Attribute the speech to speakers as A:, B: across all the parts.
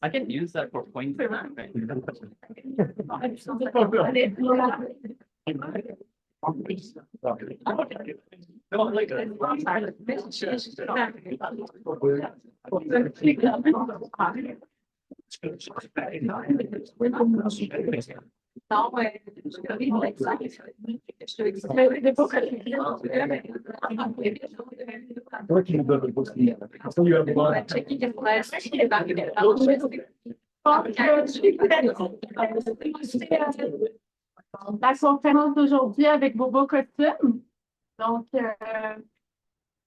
A: I can use that for pointing.
B: La conférence d'aujourd'hui avec vos beaux costumes. Donc,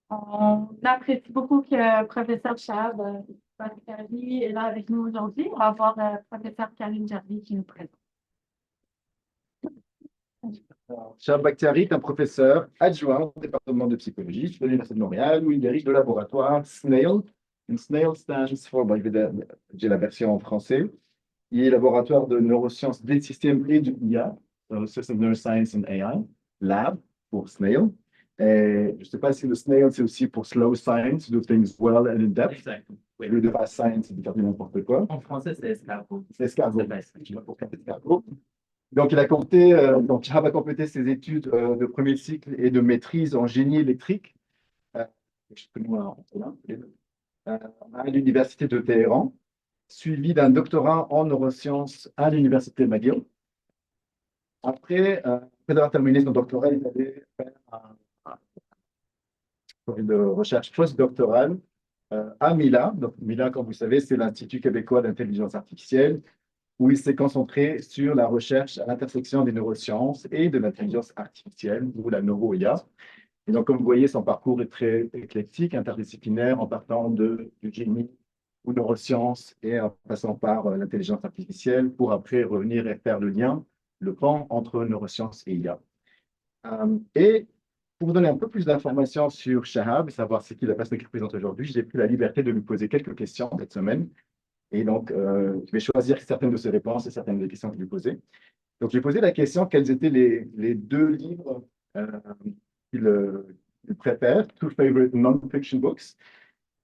B: on apprécie beaucoup que le professeur Shahab Bakhtiari est là avec nous aujourd'hui. On va avoir le professeur Karim Jardi qui nous présente.
C: Shahab Bakhtiari est un professeur adjoint au département de psychologie de l'Université de Montréal où il dirige le laboratoire SNAIL. And SNAIL stands for, j'ai la version en français, il est laboratoire de neurosciences des systèmes et du IA, System Neuroscience and AI, Lab pour SNAIL. Et je ne sais pas si le SNAIL c'est aussi pour Slow Science, do things well and in depth.
A: Exactement.
C: Oui. Le de fast science, c'est de faire n'importe quoi.
A: En français, c'est escargot.
C: C'est escargot. Donc, il a compté, donc Shahab a complété ses études de premier cycle et de maîtrise en génie électrique à l'Université de Téhéran, suivi d'un doctorat en neurosciences à l'Université McGill. Après avoir terminé son doctorat, il allait faire une recherche postdoctorale à Mila. Donc, Mila, comme vous savez, c'est l'Institut québécois d'intelligence artificielle, où il s'est concentré sur la recherche à l'intersection des neurosciences et de l'intelligence artificielle, ou la neuro-IA. Et donc, comme vous voyez, son parcours est très éclectique, interdisciplinaire, en partant du génie ou neurosciences et en passant par l'intelligence artificielle, pour après revenir et faire le lien, le pont entre neurosciences et IA. Et pour vous donner un peu plus d'informations sur Shahab, savoir ce qu'il a passé qu'il présente aujourd'hui, j'ai pris la liberté de lui poser quelques questions cette semaine. Et donc, je vais choisir certaines de ses réponses et certaines des questions que je lui posais. Donc, j'ai posé la question quels étaient les deux livres qu'il préfère, two favorite non-fiction books.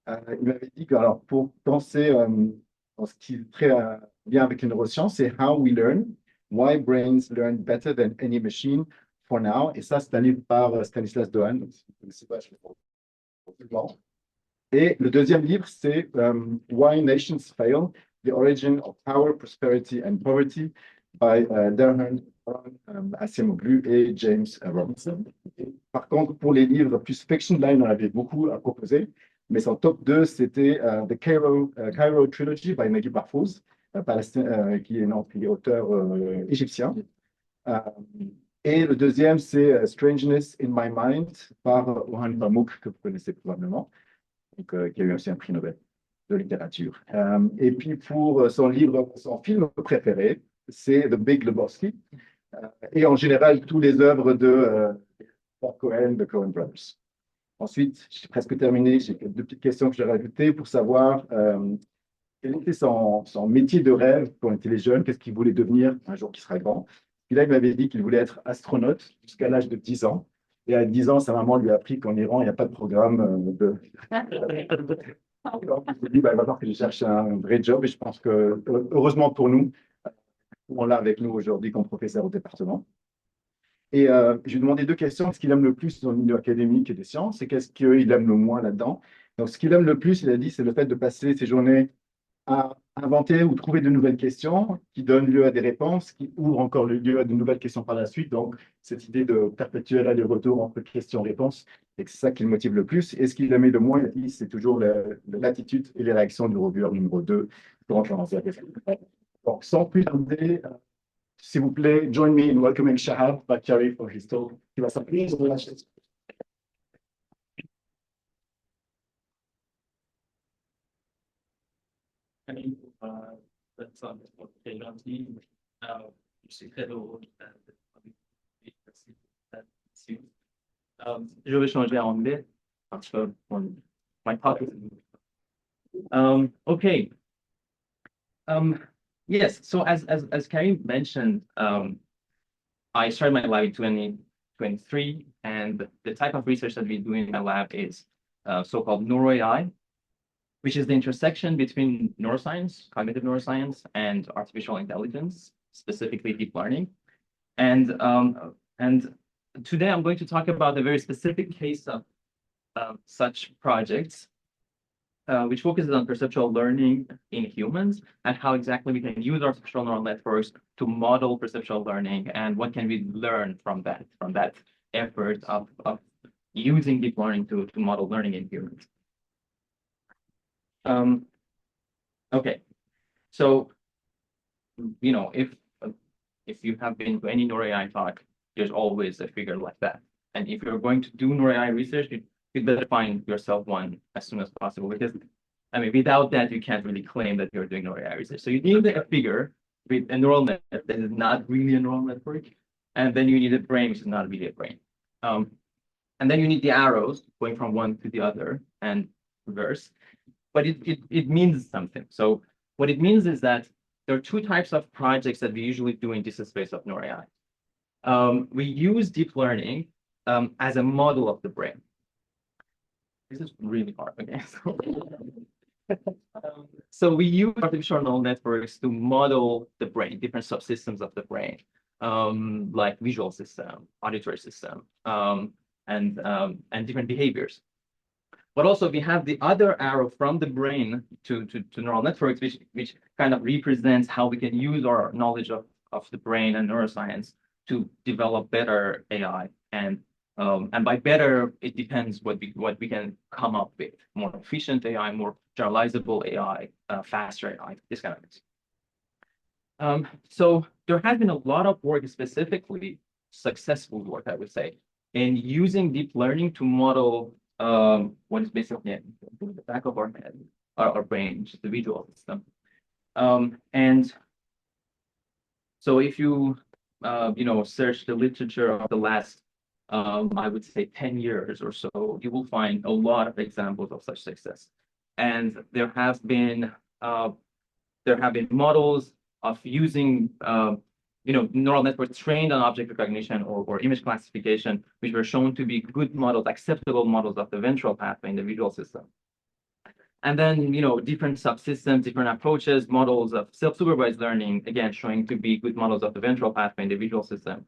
C: Il m'avait dit que, alors, pour penser en ce qui est très bien avec les neurosciences, c'est How We Learn, Why Brains Learn Better Than Any Machine for Now. Et ça, c'est un livre par Stanislas Dehaene. Donc, si vous ne connaissez pas, je vais plus grand. Et le deuxième livre, c'est Why Nations Fail, The Origin of Power, Prosperity and Poverty by Derhan Acemoglu et James Robinson. Et par contre, pour les livres plus fiction, là, il en avait beaucoup à proposer, mais son top 2, c'était The Cairo Trilogy by Naguib Mahfouz, qui est auteur égyptien. Et le deuxième, c'est Strangeness in My Mind par Orhan Pamuk, que vous connaissez probablement. Donc, qui a eu aussi un prix Nobel de littérature. Et puis pour son film préféré, c'est The Big Lebowski. Et en général, toutes les œuvres de Cohen, de Coen Brothers. Ensuite, j'ai presque terminé, j'ai deux petites questions que j'ai rajoutées pour savoir quel était son métier de rêve quand il était jeune, qu'est-ce qu'il voulait devenir un jour qu'il sera grand. Et là, il m'avait dit qu'il voulait être astronaute jusqu'à l'âge de 10 ans. Et à 10 ans, sa maman lui a appris qu'en Iran, il n'y a pas de programme de... Donc, il s'est dit, il va falloir que je cherche un vrai job. Et je pense que, heureusement pour nous, on l'a avec nous aujourd'hui comme professeur au département. Et je lui ai demandé deux questions. Qu'est-ce qu'il aime le plus dans le milieu académique et des sciences et qu'est-ce qu'il aime le moins là-dedans? Donc, ce qu'il aime le plus, il a dit, c'est le fait de passer ses journées à inventer ou trouver de nouvelles questions qui donnent lieu à des réponses, qui ouvrent encore le lieu à de nouvelles questions par la suite. Donc, cette idée de perpétuel aller-retour entre questions-réponses, c'est ça qui le motive le plus. Et ce qui le met le moins à l'aise, c'est toujours l'attitude et les réactions du reviewer numéro 2. Donc, sans plus tarder, s'il vous plaît, join me in welcoming Shahab Bakhtiari for his talk. Qui va s'appeler Generalization.
A: C'est gentil. Je suis très heureux je vais changer en anglais parce que my talk is okay. Yes, so as Karim mentioned, I started my lab in 2023, and the type of research that we do in my lab is so-called neuro-AI, which is the intersection between neuroscience, cognitive neuroscience, and artificial intelligence, specifically deep learning. And today I'm going to talk about a very specific case of such projects, which focuses on perceptual learning in humans and how exactly we can use artificial neural networks to model perceptual learning and what can we learn from that effort of using deep learning to model learning in humans. Okay, so if you have been to any neuro-AI talk, there's always a figure like that. And if you're going to do neuro-AI research, you'd better find yourself one as soon as possible, because I mean, without that, you can't really claim that you're doing neuro-AI research. So you need a figure with a neural net that is not really a neural network, and then you need a brain, which is not really a brain. And then you need the arrows going from one to the other and reverse. But it means something. So what it means is that there are two types of projects that we usually do in this space of neuro-AI. We use deep learning as a model of the brain. This is really hard, okay? So we use artificial neural networks to model the brain, different subsystems of the brain, like visual system, auditory system, and different behaviors. But also we have the other arrow from the brain to neural networks, which kind of represents how we can use our knowledge of the brain and neuroscience to develop better AI. And by better, it depends what we can come up with: more efficient AI, more generalizable AI, faster AI, this kind of things. So there has been a lot of work, specifically successful work, I would say, in using deep learning to model what is basically the back of our head, our brain, just the visual system. And so if you search the literature of the last I would say 10 years or so, you will find a lot of examples of such success. And there have been models of using neural networks trained on object recognition or image classification, which were shown to be good models, acceptable models of the ventral pathway in the visual system. And then, different subsystems, different approaches, models of self-supervised learning, again, showing to be good models of the ventral pathway in the visual system.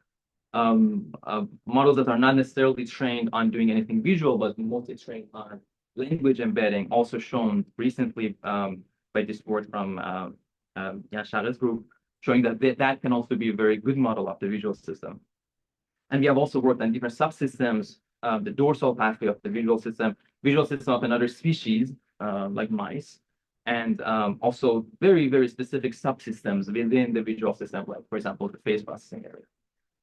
A: Models that are not necessarily trained on doing anything visual, but mostly trained on language embedding, also shown recently by this work from Yashar's group, showing that that can also be a very good model of the visual system. And we have also worked on different subsystems, the dorsal pathway of the visual system of another species, like mice, and also very, very specific subsystems within the visual system, like, for example, the face processing area.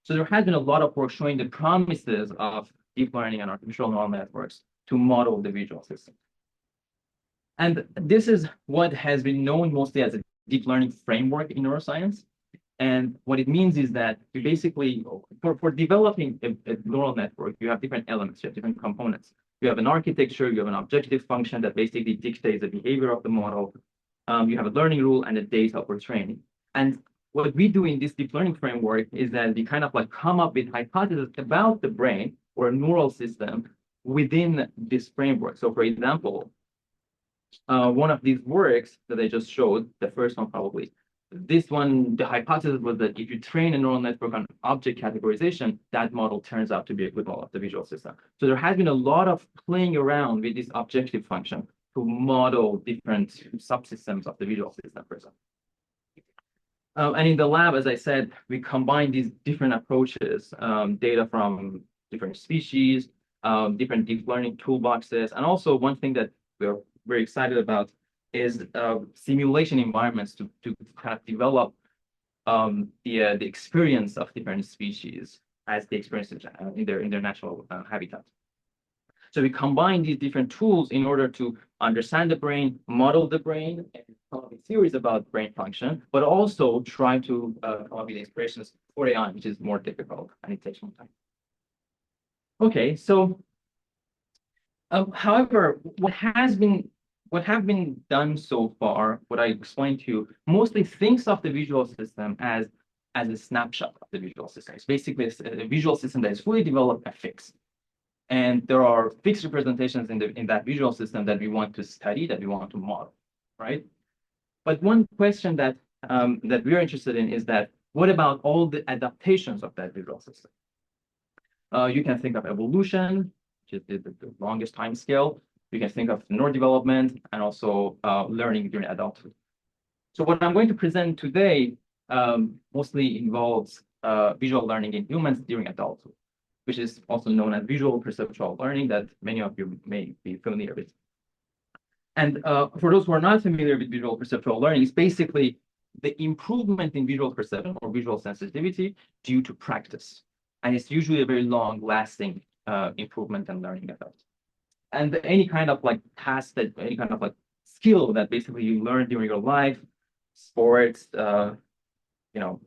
A: So there has been a lot of work showing the promises of deep learning and artificial neural networks to model the visual system. And this is what has been known mostly as a deep learning framework in neuroscience. And what it means is that you basically, for developing a neural network, you have different elements, you have different components. You have an architecture, you have an objective function that basically dictates the behavior of the model. You have a learning rule and a data for training. And what we do in this deep learning framework is that we kind of like come up with hypotheses about the brain or a neural system within this framework. So for example, one of these works that I just showed, the first one probably, this one, the hypothesis was that if you train a neural network on object categorization, that model turns out to be a good model of the visual system. So there has been a lot of playing around with this objective function to model different subsystems of the visual system, for example. And in the lab, as I said, we combine these different approaches, data from different species, different deep learning toolboxes. And also one thing that we're very excited about is simulation environments to kind of develop the experience of different species as they experience it in their natural habitat. So we combine these different tools in order to understand the brain, model the brain, and come up with theories about brain function, but also try to come up with expressions for AI, which is more difficult and it takes more time. Okay, so however, what have been done so far, what I explained to you, mostly thinks of the visual system as a snapshot of the visual system. It's basically a visual system that is fully developed and fixed. And there are fixed representations in that visual system that we want to study, that we want to model, right? But one question that we're interested in is that what about all the adaptations of that visual system? You can think of evolution, which is the longest time scale. You can think of neurodevelopment and also learning during adulthood. So what I'm going to present today mostly involves visual learning in humans during adulthood, which is also known as visual perceptual learning that many of you may be familiar with. And for those who are not familiar with visual perceptual learning, it's basically the improvement in visual perception or visual sensitivity due to practice. And it's usually a very long-lasting improvement and learning effect. And any kind of like task that, any kind of like skill that basically you learn during your life, sports,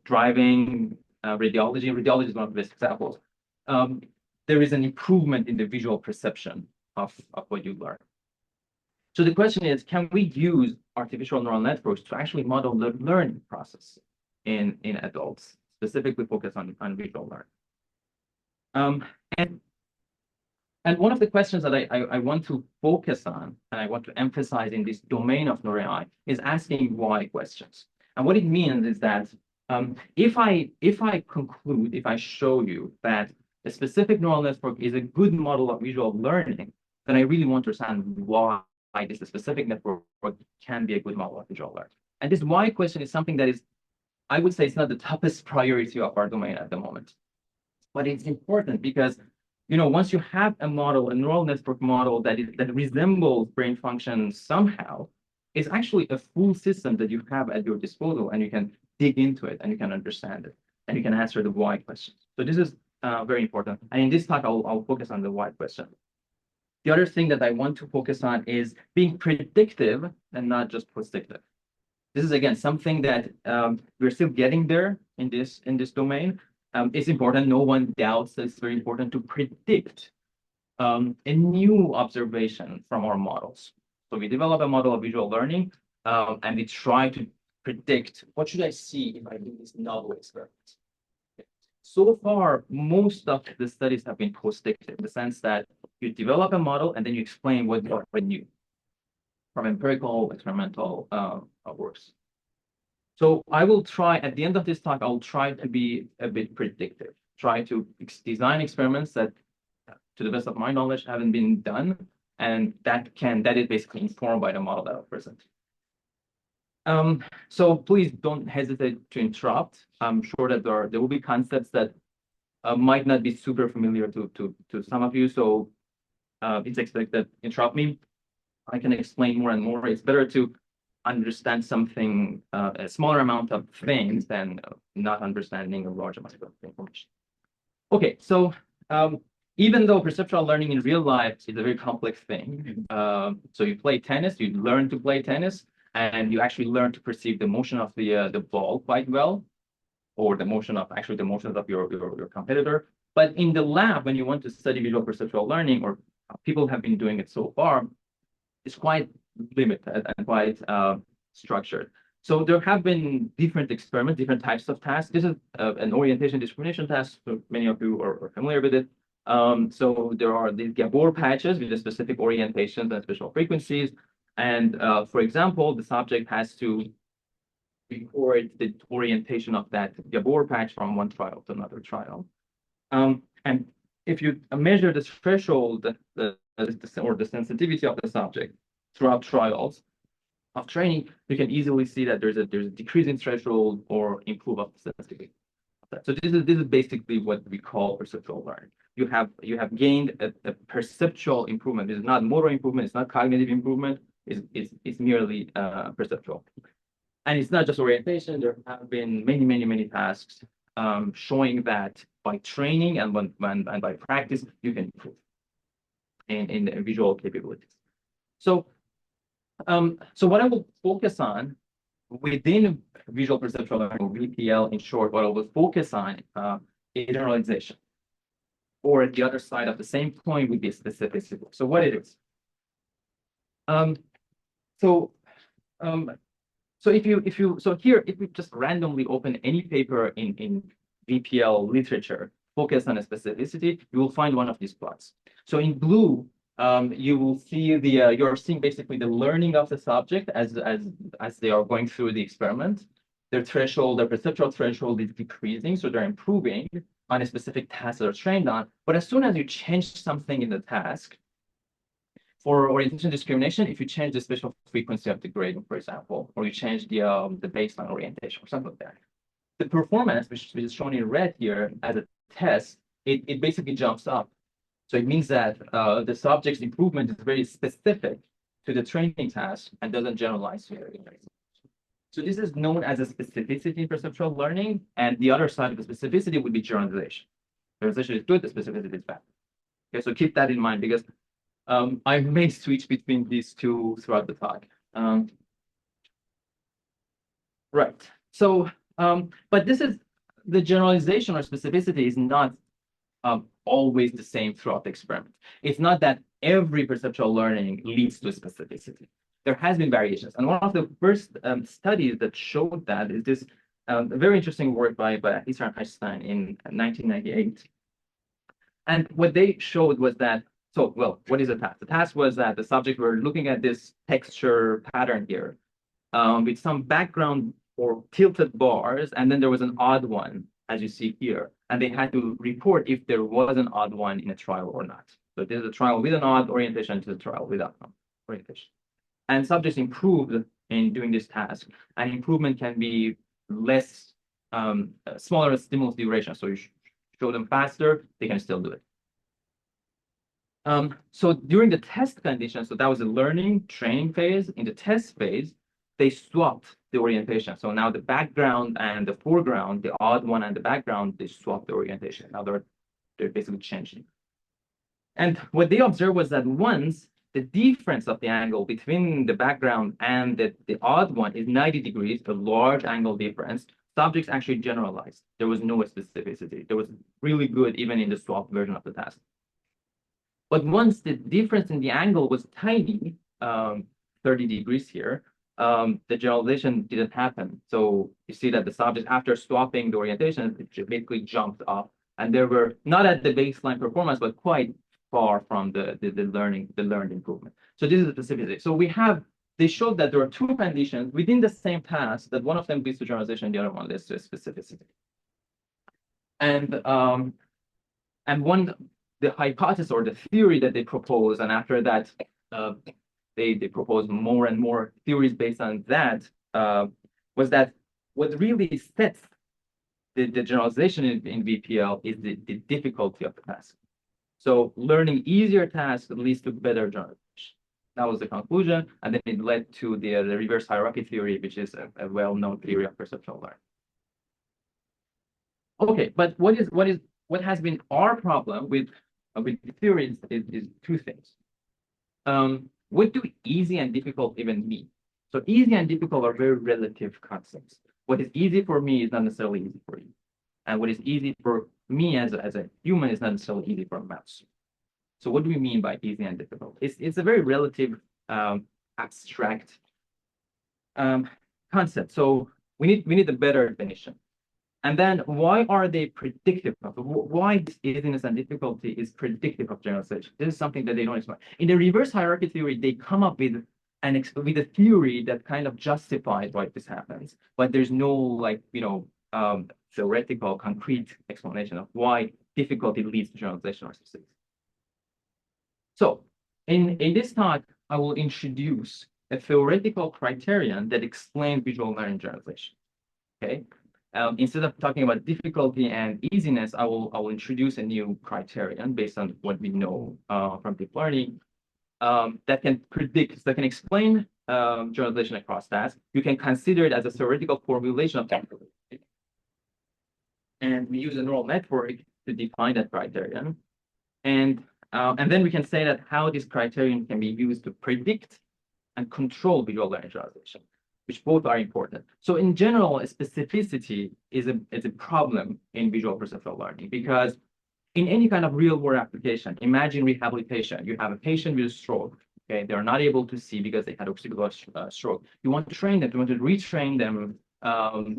A: driving, radiology. Radiology is one of the best examples. There is an improvement in the visual perception of what you learn. So the question is, can we use artificial neural networks to actually model the learning process in adults, specifically focus on visual learning? And one of the questions that I want to focus on, and I want to emphasize in this domain of neural AI, is asking why questions. And what it means is that if I show you that a specific neural network is a good model of visual learning, then I really want to understand why this specific network can be a good model of visual learning. And this why question is something that is, I would say, it's not the toughest priority of our domain at the moment. But it's important because, once you have a model, a neural network model that resembles brain function somehow, it's actually a full system that you have at your disposal, and you can dig into it and you can understand it and you can answer the why questions. So this is very important. And in this talk, I'll focus on the why question. The other thing that I want to focus on is being predictive and not just predictive. This is, again, something that we're still getting there in this domain. It's important. No one doubts that it's very important to predict a new observation from our models. So we develop a model of visual learning, and we try to predict what should I see if I do this novel experiment. So far, most of the studies have been post-predictive in the sense that you develop a model and then you explain what you are new from empirical, experimental works. So I will try, at the end of this talk, I'll try to be a bit predictive, try to design experiments that, to the best of my knowledge, haven't been done, and that is basically informed by the model that I'll present. So please don't hesitate to interrupt. I'm sure that there will be concepts that might not be super familiar to some of you. So it's expected interrupt me. I can explain more and more. It's better to understand something, a smaller amount of things than not understanding a large amount of information. Okay, so even though perceptual learning in real life is a very complex thing, so you play tennis, you learn to play tennis, and you actually learn to perceive the motion of the ball quite well, or the motions of your competitor. But in the lab, when you want to study visual perceptual learning, or people have been doing it so far, it's quite limited and quite structured. So there have been different experiments, different types of tasks. This is an orientation discrimination task, so many of you are familiar with it. So there are these Gabor patches with a specific orientations and special frequencies. And for example, the subject has to record the orientation of that Gabor patch from one trial to another trial. And if you measure the threshold or the sensitivity of the subject, throughout trials of training, you can easily see that there's a decrease in threshold or improve of the sensitivity. So this is basically what we call perceptual learning. You have gained a perceptual improvement. It's not motor improvement. It's not cognitive improvement. It's merely perceptual. And it's not just orientation. There have been many tasks showing that by training and by practice, you can improve in visual capabilities. So what I will focus on within visual perceptual learning, or VPL in short, what I will focus on is generalization. Or the other side of the same coin would be specificity. So what it is. So if we just randomly open any paper in VPL literature, focus on a specificity, you will find one of these plots. So in blue, you will see you're seeing basically the learning of the subject as they are going through the experiment. Their perceptual threshold is decreasing, so they're improving on a specific task they're trained on. But as soon as you change something in the task, for orientation discrimination, if you change the spatial frequency of the grading, for example, or you change the baseline orientation or something like that, the performance, which is shown in red here as a test, it basically jumps up. So it means that the subject's improvement is very specific to the training task and doesn't generalize here. So this is known as a specificity in perceptual learning, and the other side of the specificity would be generalization. Generalization is good, the specificity is bad. Okay, so keep that in mind because I may switch between these two throughout the talk. Right. So, but this is the generalization or specificity is not always the same throughout the experiment. It's not that every perceptual learning leads to specificity. There has been variations. And one of the first studies that showed that is this very interesting work by Isra and Einstein in 1998. And what they showed was that, what is a task? The task was that the subject were looking at this texture pattern here with some background or tilted bars, and then there was an odd one, as you see here. And they had to report if there was an odd one in a trial or not. So there's a trial with an odd orientation to the trial without orientation. And subjects improved in doing this task. And improvement can be less, smaller stimulus duration. So you show them faster, they can still do it. So during the test condition, so that was a learning training phase. In the test phase, they swapped the orientation. So now the background and the foreground, the odd one and the background, they swapped the orientation. Now they're basically changing. And what they observed was that once the difference of the angle between the background and the odd one is 90 degrees, a large angle difference, subjects actually generalized. There was no specificity. There was really good even in the swapped version of the task. But once the difference in the angle was tiny, 30 degrees here, the generalization didn't happen. So you see that the subject, after swapping the orientation, it basically jumped up. And they were not at the baseline performance, but quite far from the learned improvement. So this is the specificity. So they showed that there are two conditions within the same task that one of them leads to generalization, the other one leads to specificity. And the hypothesis or the theory that they propose, and after that, they propose more and more theories based on that, was that what really sets the generalization in VPL is the difficulty of the task. So learning easier tasks leads to better generalization. That was the conclusion, and then it led to the reverse hierarchy theory, which is a well-known theory of perceptual learning. Okay, but what has been our problem with the theories is two things. What do easy and difficult even mean? So easy and difficult are very relative concepts. What is easy for me is not necessarily easy for you. And what is easy for me as a human is not necessarily easy for a mouse. So what do we mean by easy and difficult? It's a very relative, abstract concept. So we need a better definition. And then why are they predictive? Why this easiness and difficulty is predictive of generalization? This is something that they don't explain. In the reverse hierarchy theory, they come up with a theory that kind of justifies why this happens, but there's no theoretical, concrete explanation of why difficulty leads to generalization or specificity. So in this talk, I will introduce a theoretical criterion that explains visual learning generalization. Okay. Instead of talking about difficulty and easiness, I will introduce a new criterion based on what we know from deep learning that can predict, that can explain generalization across tasks. You can consider it as a theoretical formulation of that. And we use a neural network to define that criterion. And then we can say that how this criterion can be used to predict and control visual learning generalization, which both are important. So in general, specificity is a problem in visual perceptual learning, because in any kind of real world application, imagine rehabilitation. You have a patient with a stroke. Okay, they're not able to see because they had occipital stroke. You want to train them, you want to retrain them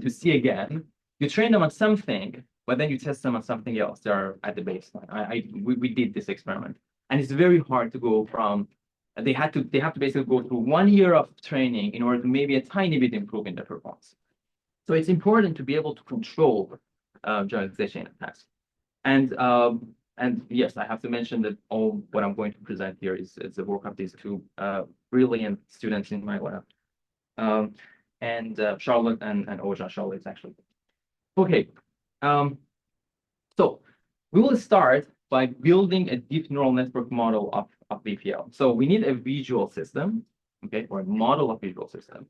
A: to see again. You train them on something, but then you test them on something else. They're at the baseline. We did this experiment, and it's very hard to go from. They have to basically go through 1 year of training in order to maybe a tiny bit improve in their performance. So it's important to be able to control generalization in a task. And yes, I have to mention that all what I'm going to present here is the work of these two brilliant students in my lab, and Charlotte and Oja. Charlotte's actually. Okay, so we will start by building a deep neural network model of VPL. So we need a visual system, okay, or a model of visual system.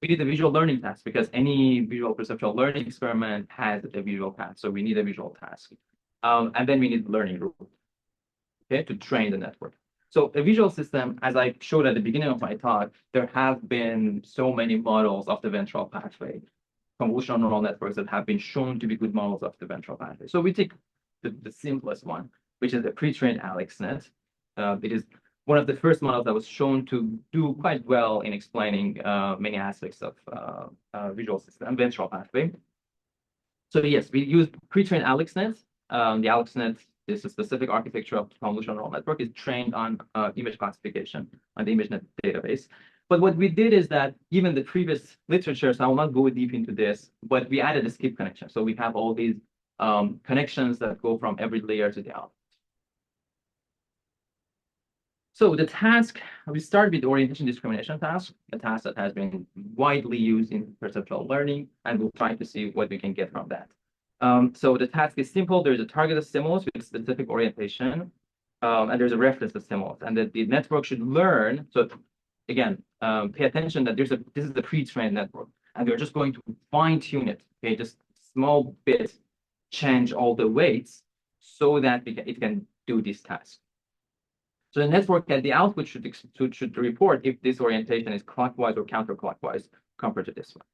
A: We need a visual learning task because any visual perceptual learning experiment has a visual task. So we need a visual task. And then we need learning rule, okay, to train the network. So a visual system, as I showed at the beginning of my talk, there have been so many models of the ventral pathway, convolutional neural networks that have been shown to be good models of the ventral pathway. So we take the simplest one, which is the pre-trained AlexNet. It is one of the first models that was shown to do quite well in explaining many aspects of visual system, ventral pathway. So yes, we use pre-trained AlexNet. The AlexNet is a specific architecture of convolutional neural network, is trained on image classification on the ImageNet database. But what we did is that, given the previous literature, so I will not go deep into this, but we added a skip connection. So we have all these connections that go from every layer to the output. So the task, we start with the orientation discrimination task, a task that has been widely used in perceptual learning, and we'll try to see what we can get from that. So the task is simple. There's a targeted stimulus with specific orientation, and there's a reference to stimulus, and the network should learn. So again, pay attention that this is the pre-trained network, and we're just going to fine-tune it. Okay, just small bit, change all the weights so that it can do this task. So the network at the output should report if this orientation is clockwise or counterclockwise compared to this one.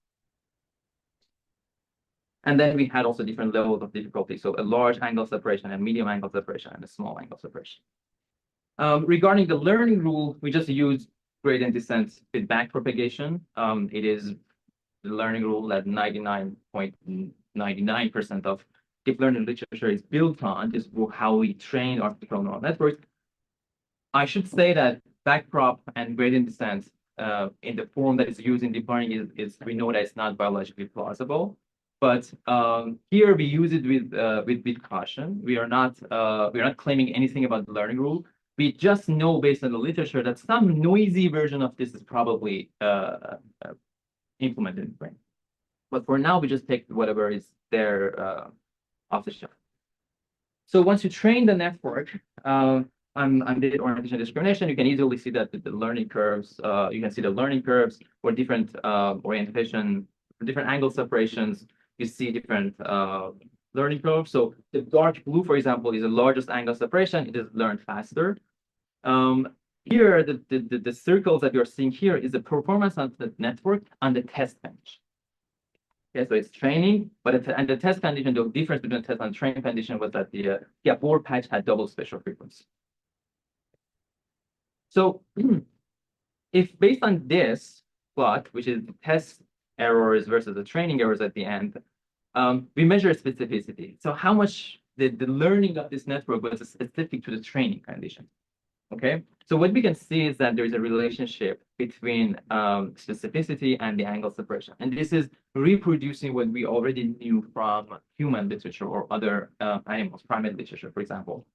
A: And then we had also different levels of difficulty. So a large angle separation, a medium angle separation, and a small angle separation. Regarding the learning rule, we just use gradient descent feedback propagation. It is the learning rule that 99.99% of deep learning literature is built on. This is how we train artificial neural networks. I should say that backprop and gradient descent in the form that is used in deep learning is we know that it's not biologically plausible. But here we use it with caution. We are not claiming anything about the learning rule. We just know based on the literature that some noisy version of this is probably implemented in the brain. But for now, we just take whatever is there off the shelf. So once you train the network on the orientation discrimination, you can easily see that the learning curves. You can see the learning curves for different orientation, for different angle separations. You see different learning curves. So the dark blue, for example, is the largest angle separation. It is learned faster. Here, the circles that you're seeing here is the performance of the network on the test bench. Okay, so it's training, but and the test condition, the difference between the test and training condition was that the Gabor patch had double spatial frequency. So if based on this plot, which is the test errors versus the training errors at the end, we measure specificity. So how much the learning of this network was specific to the training condition. Okay, so what we can see is that there is a relationship between specificity and the angle separation. And this is reproducing what we already knew from human literature or other animals, primate literature, for example,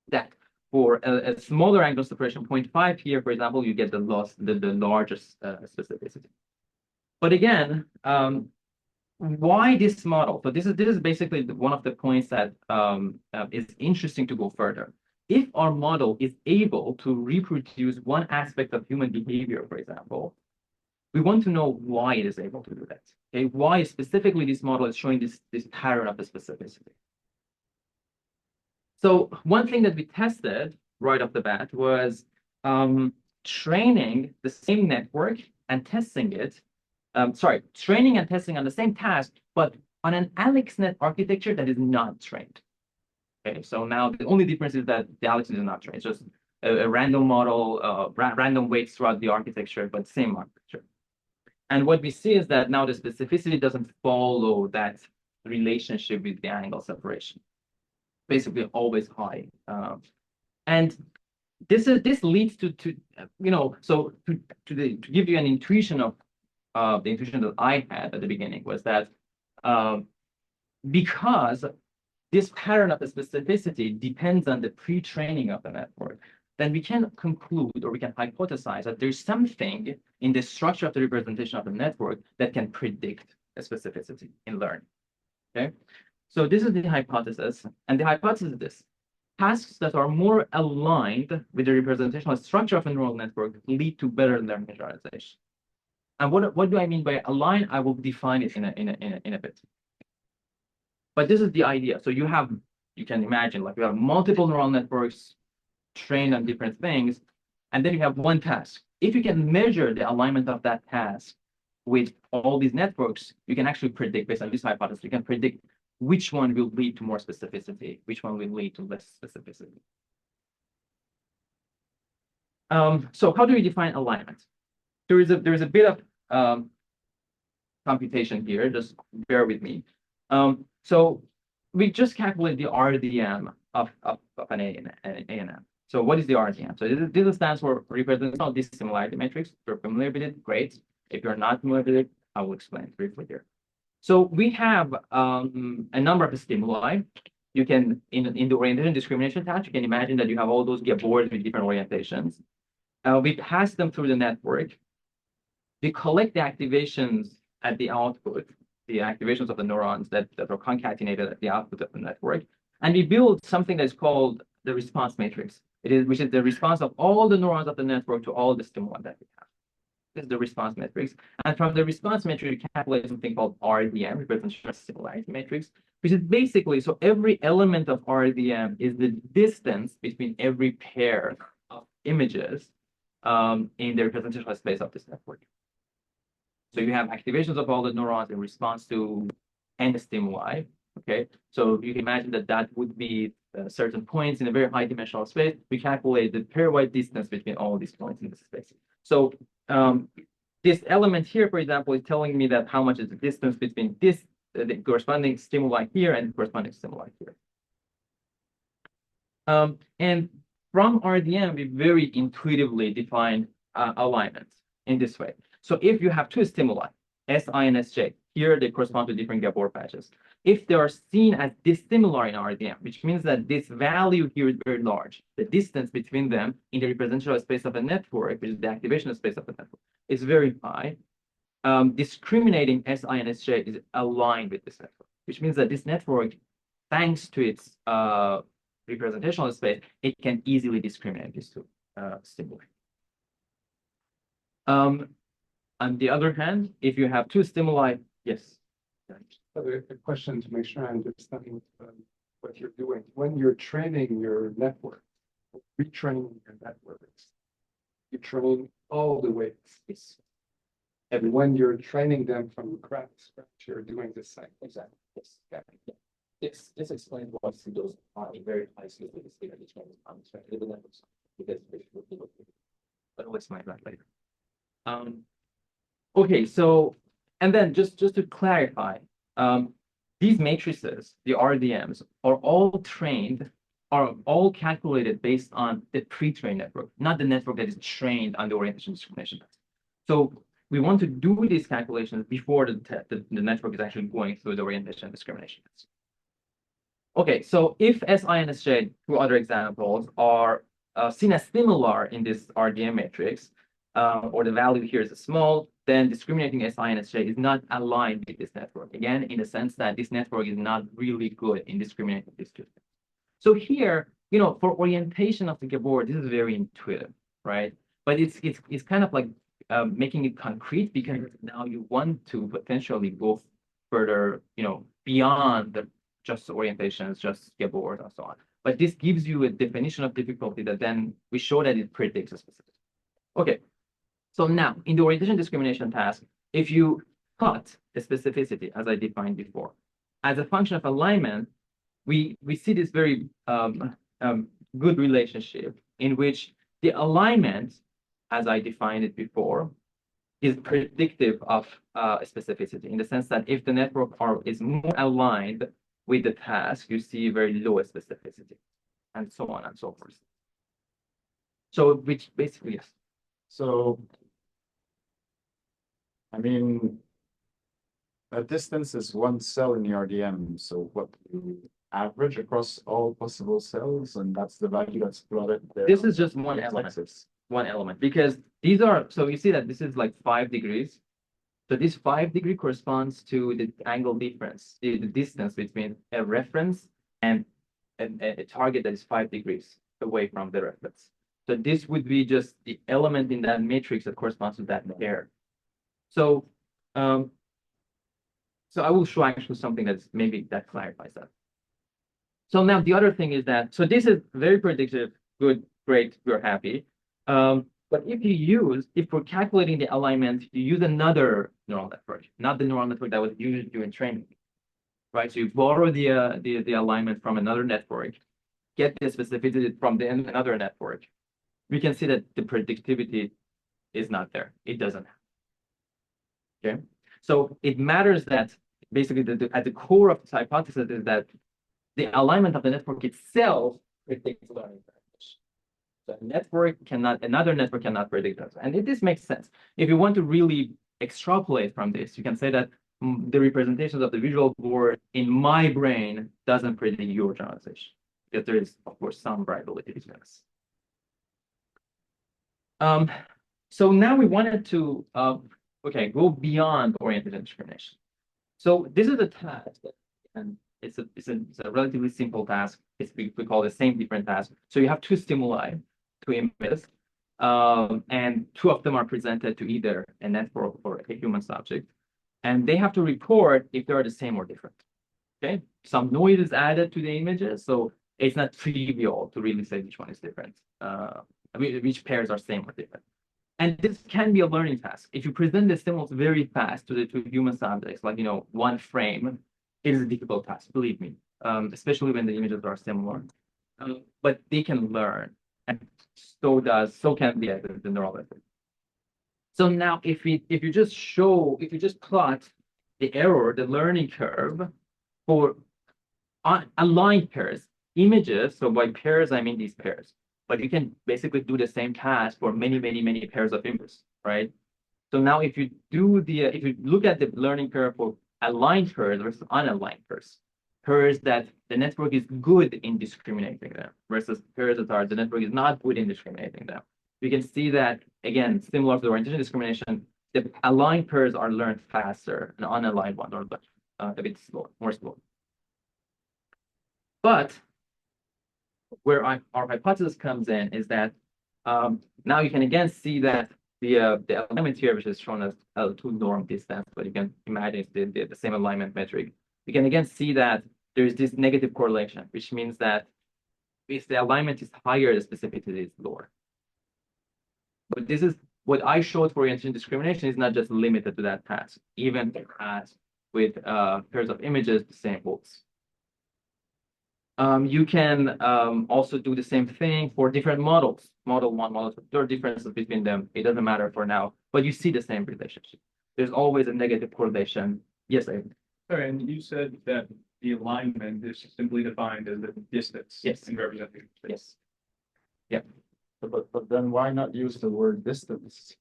A: that for a smaller angle of separation, 0.5 here, for example, you get the largest specificity. But again, why this model? So this is basically one of the points that is interesting to go further. If our model is able to reproduce one aspect of human behavior, for example, we want to know why it is able to do that. Okay, why specifically this model is showing this pattern of the specificity. So one thing that we tested right off the bat was training the same network and testing it. Training and testing on the same task, but on an AlexNet architecture that is not trained. Okay, so now the only difference is that the AlexNet is not trained. It's just a random model, random weights throughout the architecture, but same architecture. And what we see is that now the specificity doesn't follow that relationship with the angle separation. Basically, always high. And this leads to give you an intuition of the intuition that I had at the beginning was that because this pattern of the specificity depends on the pre-training of the network, then we can conclude or we can hypothesize that there's something in the structure of the representation of the network that can predict a specificity in learning. Okay, so this is the hypothesis, and the hypothesis is this: tasks that are more aligned with the representational structure of a neural network lead to better learning generalization. And what do I mean by align? I will define it in a bit. But this is the idea. So you can imagine like you have multiple neural networks trained on different things, and then you have one task. If you can measure the alignment of that task with all these networks, you can actually predict based on this hypothesis. You can predict which one will lead to more specificity, which one will lead to less specificity. So how do we define alignment? There is a bit of computation here. Just bear with me. So we just calculate the RDM of an A&M. So what is the RDM? So this stands for representational dissimilarity matrix. If you're familiar with it, great. If you're not familiar with it, I will explain briefly here. So we have a number of stimuli. You can, in the orientation discrimination task, you can imagine that you have all those boards with different orientations. We pass them through the network. We collect the activations at the output, the activations of the neurons that are concatenated at the output of the network. And we build something that's called the response matrix. Which is the response of all the neurons of the network to all the stimuli that we have. This is the response matrix. And from the response matrix, we calculate something called RDM, representational similarity matrix, which is basically, so every element of RDM is the distance between every pair of images in the representational space of this network. So you have activations of all the neurons in response to n stimuli. Okay, so you can imagine that would be certain points in a very high dimensional space. We calculate the pairwise distance between all these points in the space. So this element here, for example, is telling me that how much is the distance between this the corresponding stimuli here and the corresponding stimuli here. And from RDM, we very intuitively define alignments in this way. So if you have two stimuli, Si and Sj, here they correspond to different Gabor patches. If they are seen as dissimilar in RDM, which means that this value here is very large, the distance between them in the representational space of a network, which is the activation space of the network, is very high. Discriminating Si and Sj is aligned with this network, which means that this network, thanks to its representational space, it can easily discriminate these two stimuli. On the other hand, if you have two stimuli, yes.
D: A question to make sure I understand what you're doing. When you're training your network, retraining your networks, you train all the weights.
A: Yes.
D: And when you're training them from scratch, you're doing the same.
A: Exactly. Yes. Exactly. Yeah. This explains why those are very high specificity that each one is untrained networks. Because but I'll explain that later. Okay, so and then just to clarify, these matrices, the RDMs, are all calculated based on the pre-trained network, not the network that is trained on the orientation discrimination test. So we want to do these calculations before the network is actually going through the orientation discrimination test. Okay, so if SI and SJ, two other examples, are seen as similar in this RDM matrix, or the value here is small, then discriminating SI and SJ is not aligned with this network. Again, in the sense that this network is not really good in discriminating these two things. So here, for orientation of the Gabor, this is very intuitive, right? But it's kind of like making it concrete, because now you want to potentially go further, beyond the just orientations, just Gabor and so on. But this gives you a definition of difficulty that then we show that it predicts a specific. Okay, so now in the orientation discrimination task, if you cut the specificity, as I defined before, as a function of alignment, we see this very good relationship in which the alignment, as I defined it before, is predictive of specificity, in the sense that if the network is more aligned with the task, you see very low specificity, and so on and so forth. So, which basically, yes.
E: So, I mean, a distance is one cell in the RDM. So what you average across all possible cells, and that's the value that's plotted there.
A: This is just one element. One element, because these are, so you see that this is like 5 degrees. So this 5 degree corresponds to the angle difference, the distance between a reference and a target that is 5 degrees away from the reference. So this would be just the element in that matrix that corresponds to that pair. So, so I will show actually something that's maybe that clarifies that. So now the other thing is that, so this is very predictive, good, great, we're happy. But if we're calculating the alignment, you use another neural network, not the neural network that was used during training, right? So you borrow the alignment from another network, get the specificity from another network. We can see that the predictivity is not there. It doesn't happen. Okay, so it matters that basically at the core of this hypothesis is that the alignment of the network itself predicts learning. So another network cannot predict that. And this makes sense. If you want to really extrapolate from this, you can say that the representations of the visual board in my brain doesn't predict your generalization, because there is, of course, some variability between us. So now we wanted to, go beyond orientation discrimination. So this is a task, and it's a relatively simple task. We call the same different task. So you have 2 stimuli, 2 images, and 2 of them are presented to either a network or a human subject, and they have to report if they are the same or different. Okay, some noise is added to the images, so it's not trivial to really say which one is different. Which pairs are same or different. And this can be a learning task. If you present the stimulus very fast to the 2 human subjects, like 1 frame, it is a difficult task, believe me, especially when the images are similar. But they can learn, and so can the neural network. So now, if you just plot the error, the learning curve for aligned pairs, images. So by pairs, I mean these pairs. But you can basically do the same task for many pairs of images, right? So now, if you look at the learning curve for aligned pairs versus unaligned pairs that the network is good in discriminating them versus pairs that the network is not good in discriminating them, you can see that, again, similar to the orientation discrimination, the aligned pairs are learned faster and unaligned ones are learned a bit more slow. But where our hypothesis comes in is that now you can again see that the alignment here, which is shown as L2 norm distance, but you can imagine it's the same alignment metric. You can again see that there's this negative correlation, which means that if the alignment is higher, the specificity is lower. But this is what I showed for orientation discrimination is not just limited to that task. Even as with pairs of images, the same holds. You can also do the same thing for different models. Model 1, model 2, there are differences between them. It doesn't matter for now, but you see the same relationship. There's always a negative correlation. Yes, I.
F: Sorry, and you said that the alignment is simply defined as the distance.
A: Yes.
F: In representing.
A: Yes. Yeah.
E: But then why not use the word distance?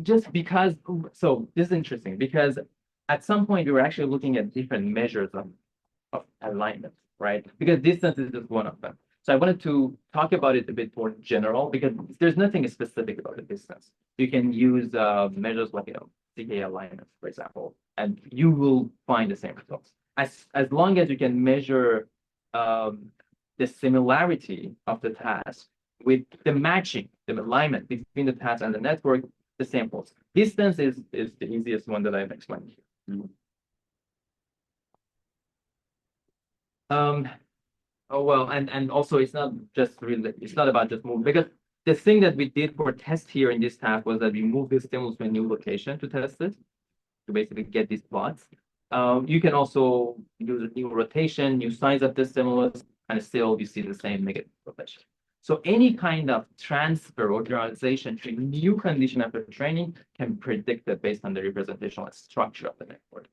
A: Just because. So this is interesting because at some point we were actually looking at different measures of alignment. right? Because distance is just one of them. So I wanted to talk about it a bit more general because there's nothing specific about the distance. You can use measures like CK alignment, for example, and you will find the same results. As long as you can measure the similarity of the task with the matching, the alignment between the task and the network, the same holds. Distance is the easiest one that I've explained here. Oh well, and also it's not just really, it's not about just moving, because the thing that we did for test here in this task was that we moved the stimulus to a new location to test it, to basically get these plots. You can also use a new rotation, new size of the stimulus, and still you see the same negative rotation. So any kind of transfer or generalization to a new condition after training can be predicted based on the representational structure of the network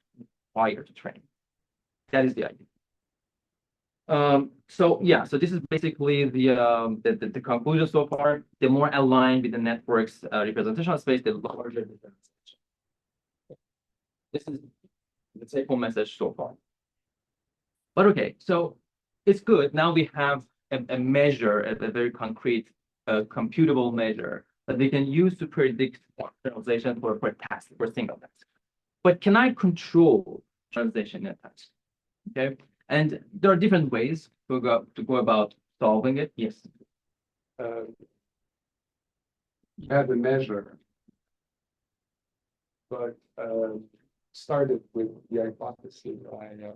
A: prior to training. That is the idea. So yeah, so this is basically the conclusion so far. The more aligned with the network's representational space, the larger the generalization. This is the take-home message so far. But okay, so it's good. Now we have a measure, a very concrete, computable measure that we can use to predict generalization for a task, for a single task. But can I control generalization in a task? Okay. And there are different ways to go about solving it. Yes.
D: You have a measure, but started with the hypothesis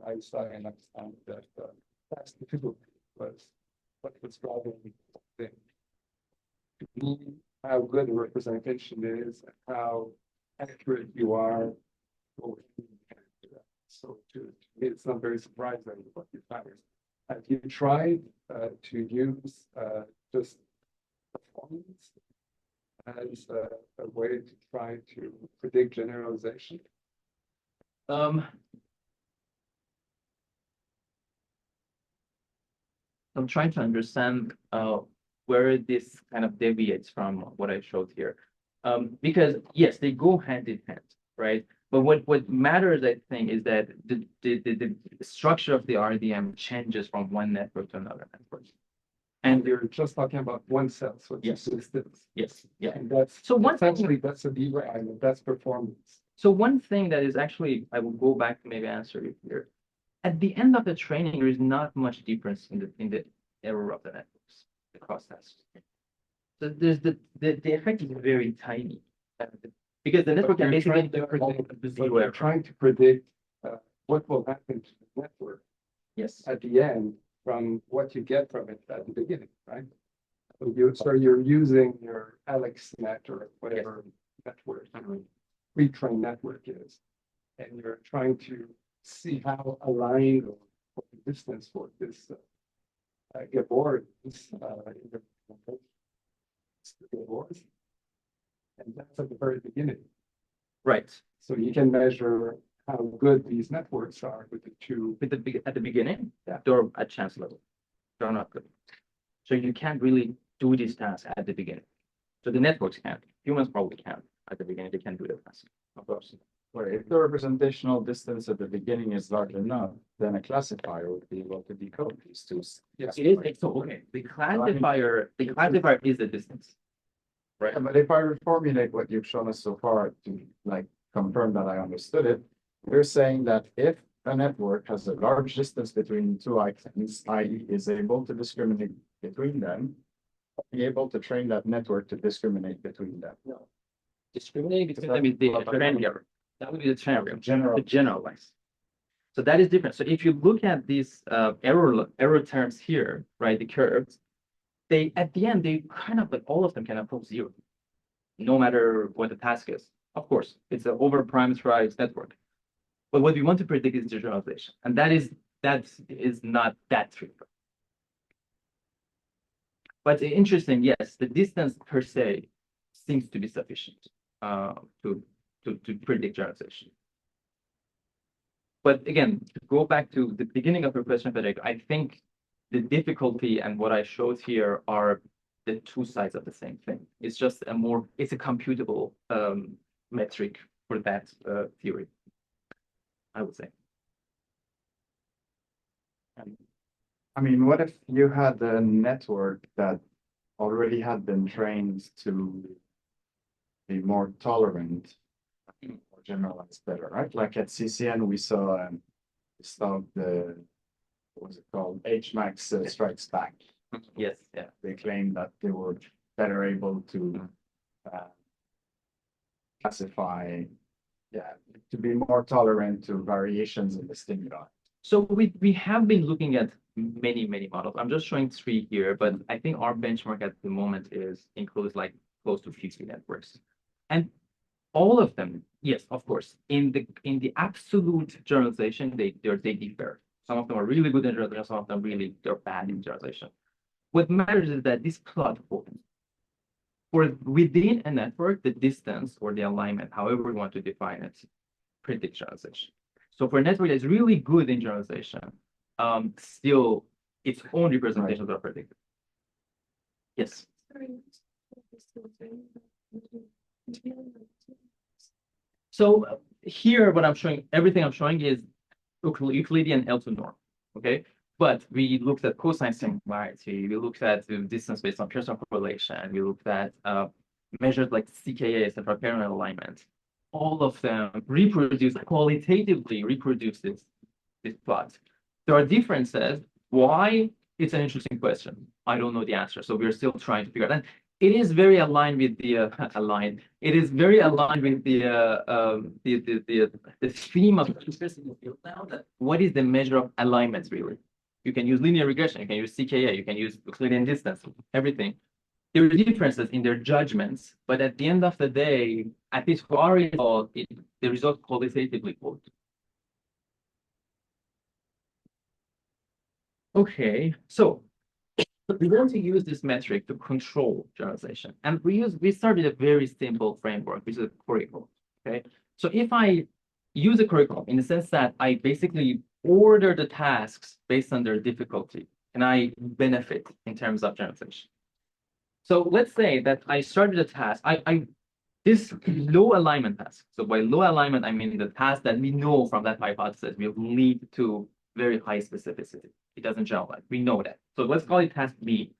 D: I saw and understand that that's the difficulty was what was driving the thing. To me, how good the representation is and how accurate you are. So to me, it's not very surprising what you found. Have you tried to use just performance as a way to try to predict generalization?
A: I'm trying to understand where this kind of deviates from what I showed here. Because yes, they go hand in hand, right? But what matters, I think, is that the structure of the RDM changes from one network to another network.
D: And you're just talking about one cell, so it's
A: Yes.
D: distance.
A: Yes, yeah.
D: And that's
A: So one thing,
D: essentially that's a derive, that's performance.
A: so one thing that is actually, I will go back to maybe answer it here. At the end of the training, there is not much difference in the error of the networks, the cross tests. So there's the effect is very tiny. Because the network can basically
D: You're trying to predict what will happen to the network
A: yes.
D: at the end from what you get from it at the beginning, right? So you're using your AlexNet or whatever network, retrained network is, and you're trying to see how aligned or what the distance for this Gabor is in the Gabor. And that's at the very beginning.
A: Right.
D: So you can measure how good these networks are with the two.
A: At the beginning,
D: Yeah.
A: they're at chance level. They're not good. So you can't really do this task at the beginning. So the networks can't. Humans probably can't at the beginning. They can't do the task. Of course.
E: Well, if the representational distance at the beginning is large enough, then a classifier would be able to decode these two.
D: Yeah.
A: It is so okay. The classifier is the distance. Right.
E: Yeah, but if I reformulate what you've shown us so far to like confirm that I understood it, you're saying that if a network has a large distance between two items, i.e. is able to discriminate between them, be able to train that network to discriminate between them.
A: No. Discriminating between them is the trend error. That would be the trend error. The generalize. So that is different. So if you look at these error terms here, right, the curves, they at the end they kind of like all of them can approach zero, no matter what the task is. Of course, it's an over-parameterized network. But what we want to predict is generalization, and that is not that trivial. But interesting, yes, the distance per se seems to be sufficient to predict generalization. But again, to go back to the beginning of your question, Federico, I think the difficulty and what I showed here are the two sides of the same thing. It's just it's a computable metric for that theory, I would say.
E: I mean, what if you had a network that already had been trained to be more tolerant or generalize better, right? Like at CCN, we saw the, what was it called? HMax Strikes Back.
A: Yes, yeah.
E: They claimed that they were better able to classify, to be more tolerant to variations in the stimuli.
A: So we have been looking at many models. I'm just showing 3 here, but I think our benchmark at the moment includes like close to 50 networks, and all of them, yes, of course, in the absolute generalization, they differ. Some of them are really good in generalization, some of them they're bad in generalization. What matters is that this plot holds. For within a network, the distance or the alignment, however we want to define it, predicts generalization. So for a network that's really good in generalization, still its own representations are predicted. Yes. So here, what I'm showing, everything I'm showing is Euclidean L2 norm. Okay. But we looked at cosine singularity, we looked at the distance based on Pearson correlation, we looked at measures like CKA, etc., parallel alignment. All of them qualitatively reproduce this plot. There are differences. Why? It's an interesting question. I don't know the answer, so we're still trying to figure it out. And it is very aligned with the It is very aligned with the theme of now. That what is the measure of alignment really? You can use linear regression, you can use CKA, you can use Euclidean distance, everything. There are differences in their judgments, but at the end of the day, at least for our result, the result qualitatively hold. Okay, so we want to use this metric to control generalization, and we started a very simple framework, which is a curriculum. Okay, so if I use a curriculum in the sense that I basically order the tasks based on their difficulty, and I benefit in terms of generalization. So let's say that I started a task. This low alignment task. So by low alignment, I mean the task that we know from that hypothesis will lead to very high specificity. It doesn't generalize. We know that. So let's call it task B.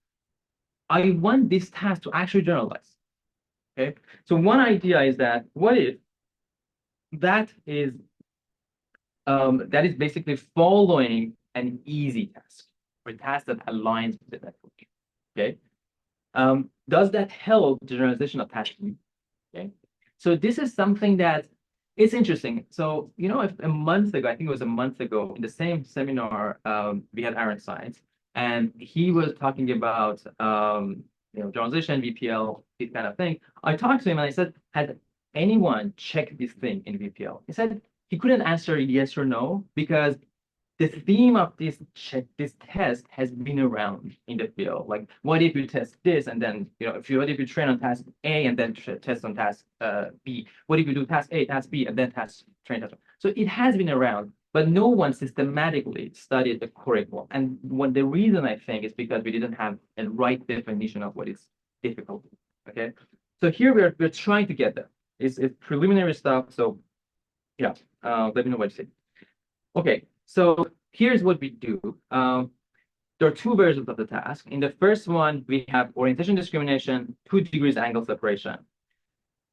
A: I want this task to actually generalize. Okay. So one idea is that what if that is basically following an easy task or a task that aligns with the network. Okay. Does that help generalization of task B? Okay. So this is something that it's interesting. So, if a month ago, I think it was a month ago, in the same seminar, we had Aaron Science, and he was talking about, generalization, VPL, this kind of thing. I talked to him and I said, had anyone checked this thing in VPL? He said he couldn't answer yes or no because the theme of this test has been around in the field. Like, what if you test this and then, what if you train on task A and then test on task B? What if you do task A, task B, and then train task? So it has been around, but no one systematically studied the curriculum. And the reason I think is because we didn't have a right definition of what is difficult. Okay, so here we're trying to get there. It's preliminary stuff. So yeah, let me know what you say. Okay. So here's what we do. There are 2 versions of the task. In the first one, we have orientation discrimination, 2 degrees angle separation.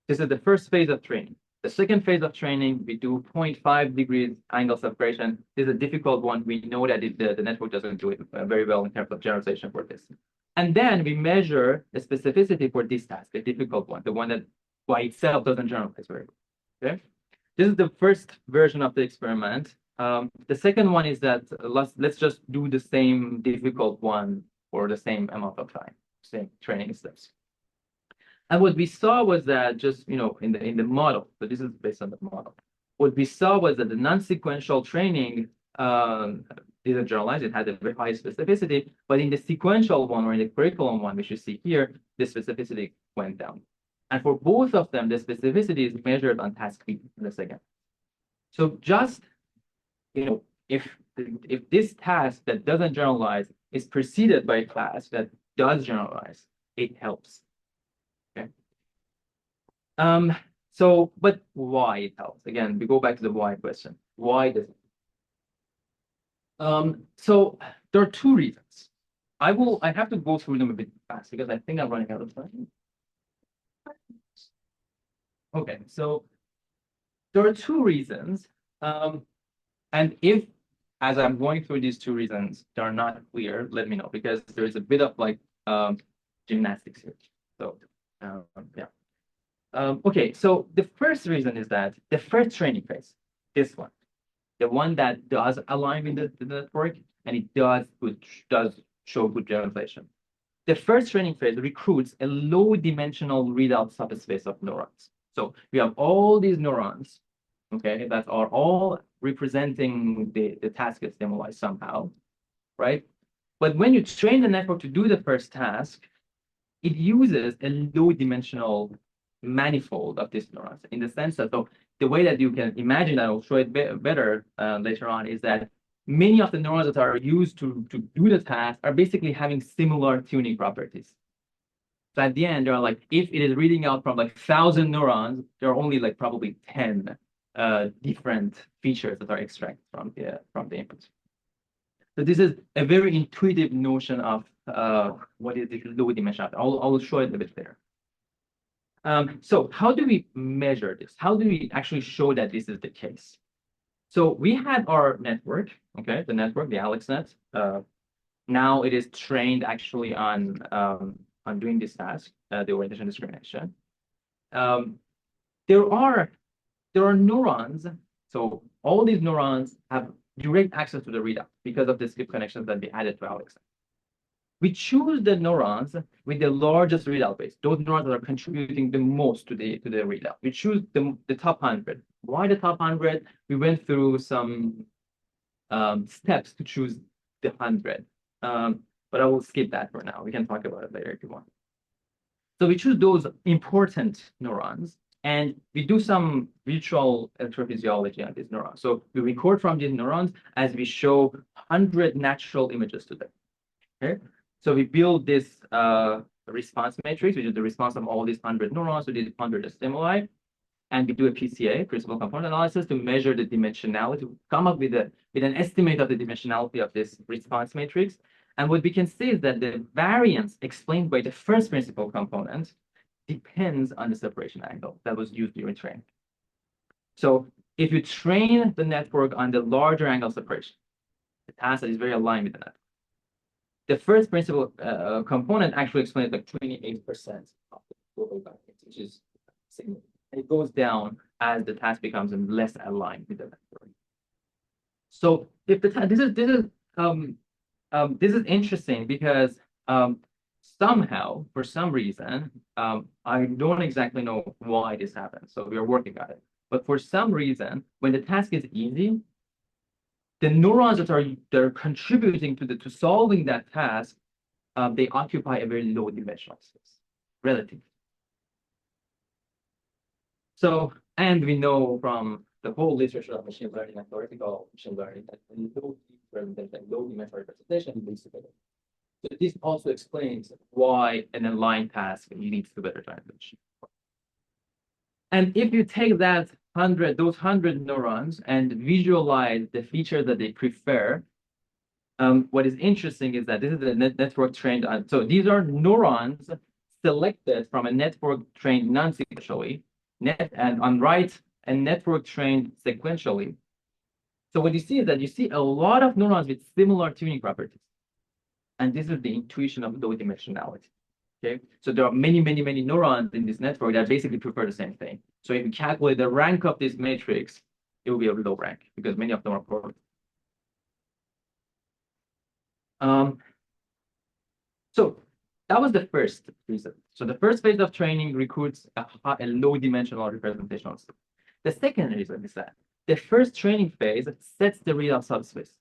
A: This is the first phase of training. The second phase of training, we do 0.5 degrees angle separation. This is a difficult one. We know that the network doesn't do it very well in terms of generalization for this. And then we measure the specificity for this task, the difficult one, the one that by itself doesn't generalize very well. Okay. This is the first version of the experiment. The second one is that let's just do the same difficult one for the same amount of time, same training steps. And what we saw was that just in the model, so this is based on the model. What we saw was that the non-sequential training didn't generalize; it had a very high specificity. But in the sequential one or in the curriculum one, which you see here, the specificity went down. And for both of them, the specificity is measured on task B in a second. So just if this task that doesn't generalize is preceded by a class that does generalize, it helps. Okay. So, but why it helps? Again, we go back to the why question. Why does it? So there are two reasons. I have to go through them a bit fast because I think I'm running out of time. Okay, so there are two reasons. And if, as I'm going through these two reasons, they're not clear, let me know, because there's a bit of like gymnastics here. So yeah. Okay, so the first reason is that the first training phase, this one, the one that does align with the network and it does show good generalization. The first training phase recruits a low-dimensional readout subspace of neurons. So we have all these neurons, okay, that are all representing the task stimuli somehow, right? But when you train the network to do the first task, it uses a low-dimensional manifold of these neurons in the sense that, so the way that you can imagine that, I'll show it better later on, is that many of the neurons that are used to do the task are basically having similar tuning properties. So at the end, there are like, if it is reading out from like 1,000 neurons, there are only like probably 10 different features that are extracted from the input. So this is a very intuitive notion of what is the low dimension. I'll show it a bit later. So how do we measure this? How do we actually show that this is the case? So we had our network, okay, the network, the AlexNet. Now it is trained actually on doing this task, the orientation discrimination. There are neurons. So all these neurons have direct access to the readout because of the skip connections that we added to AlexNet. We choose the neurons with the largest readout base, those neurons that are contributing the most to the readout. We choose the top 100. Why the top 100? We went through some steps to choose the 100. But I will skip that for now. We can talk about it later if you want. So we choose those important neurons, and we do some virtual electrophysiology on these neurons. So we record from these neurons as we show 100 natural images to them. Okay. So we build this response matrix, which is the response of all these 100 neurons to these 100 stimuli. And we do a PCA, principal component analysis, to measure the dimensionality, to come up with an estimate of the dimensionality of this response matrix. And what we can see is that the variance explained by the first principal component depends on the separation angle that was used during training. So if you train the network on the larger angle separation, the task that is very aligned with the network, the first principal component actually explains like 28% of the global variance, which is significant. It goes down as the task becomes less aligned with the network. So if the this is interesting because somehow, for some reason, I don't exactly know why this happens. So we are working on it. But for some reason, when the task is easy, the neurons that are contributing to solving that task, they occupy a very low dimensional space, relatively. So, and we know from the whole literature of machine learning and theoretical machine learning that low dimensional representation leads to better. So this also explains why an aligned task leads to better translation. And if you take those 100 neurons and visualize the features that they prefer, what is interesting is that this is a network trained on. So these are neurons selected from a network trained non-sequentially, and on right, a network trained sequentially. So what you see is that you see a lot of neurons with similar tuning properties. And this is the intuition of low dimensionality. Okay, so there are many neurons in this network that basically prefer the same thing. So if you calculate the rank of this matrix, it will be a low rank because many of them are perfect. So that was the first reason. So the first phase of training recruits a low dimensional representation. The second reason is that the first training phase sets the readout subspace.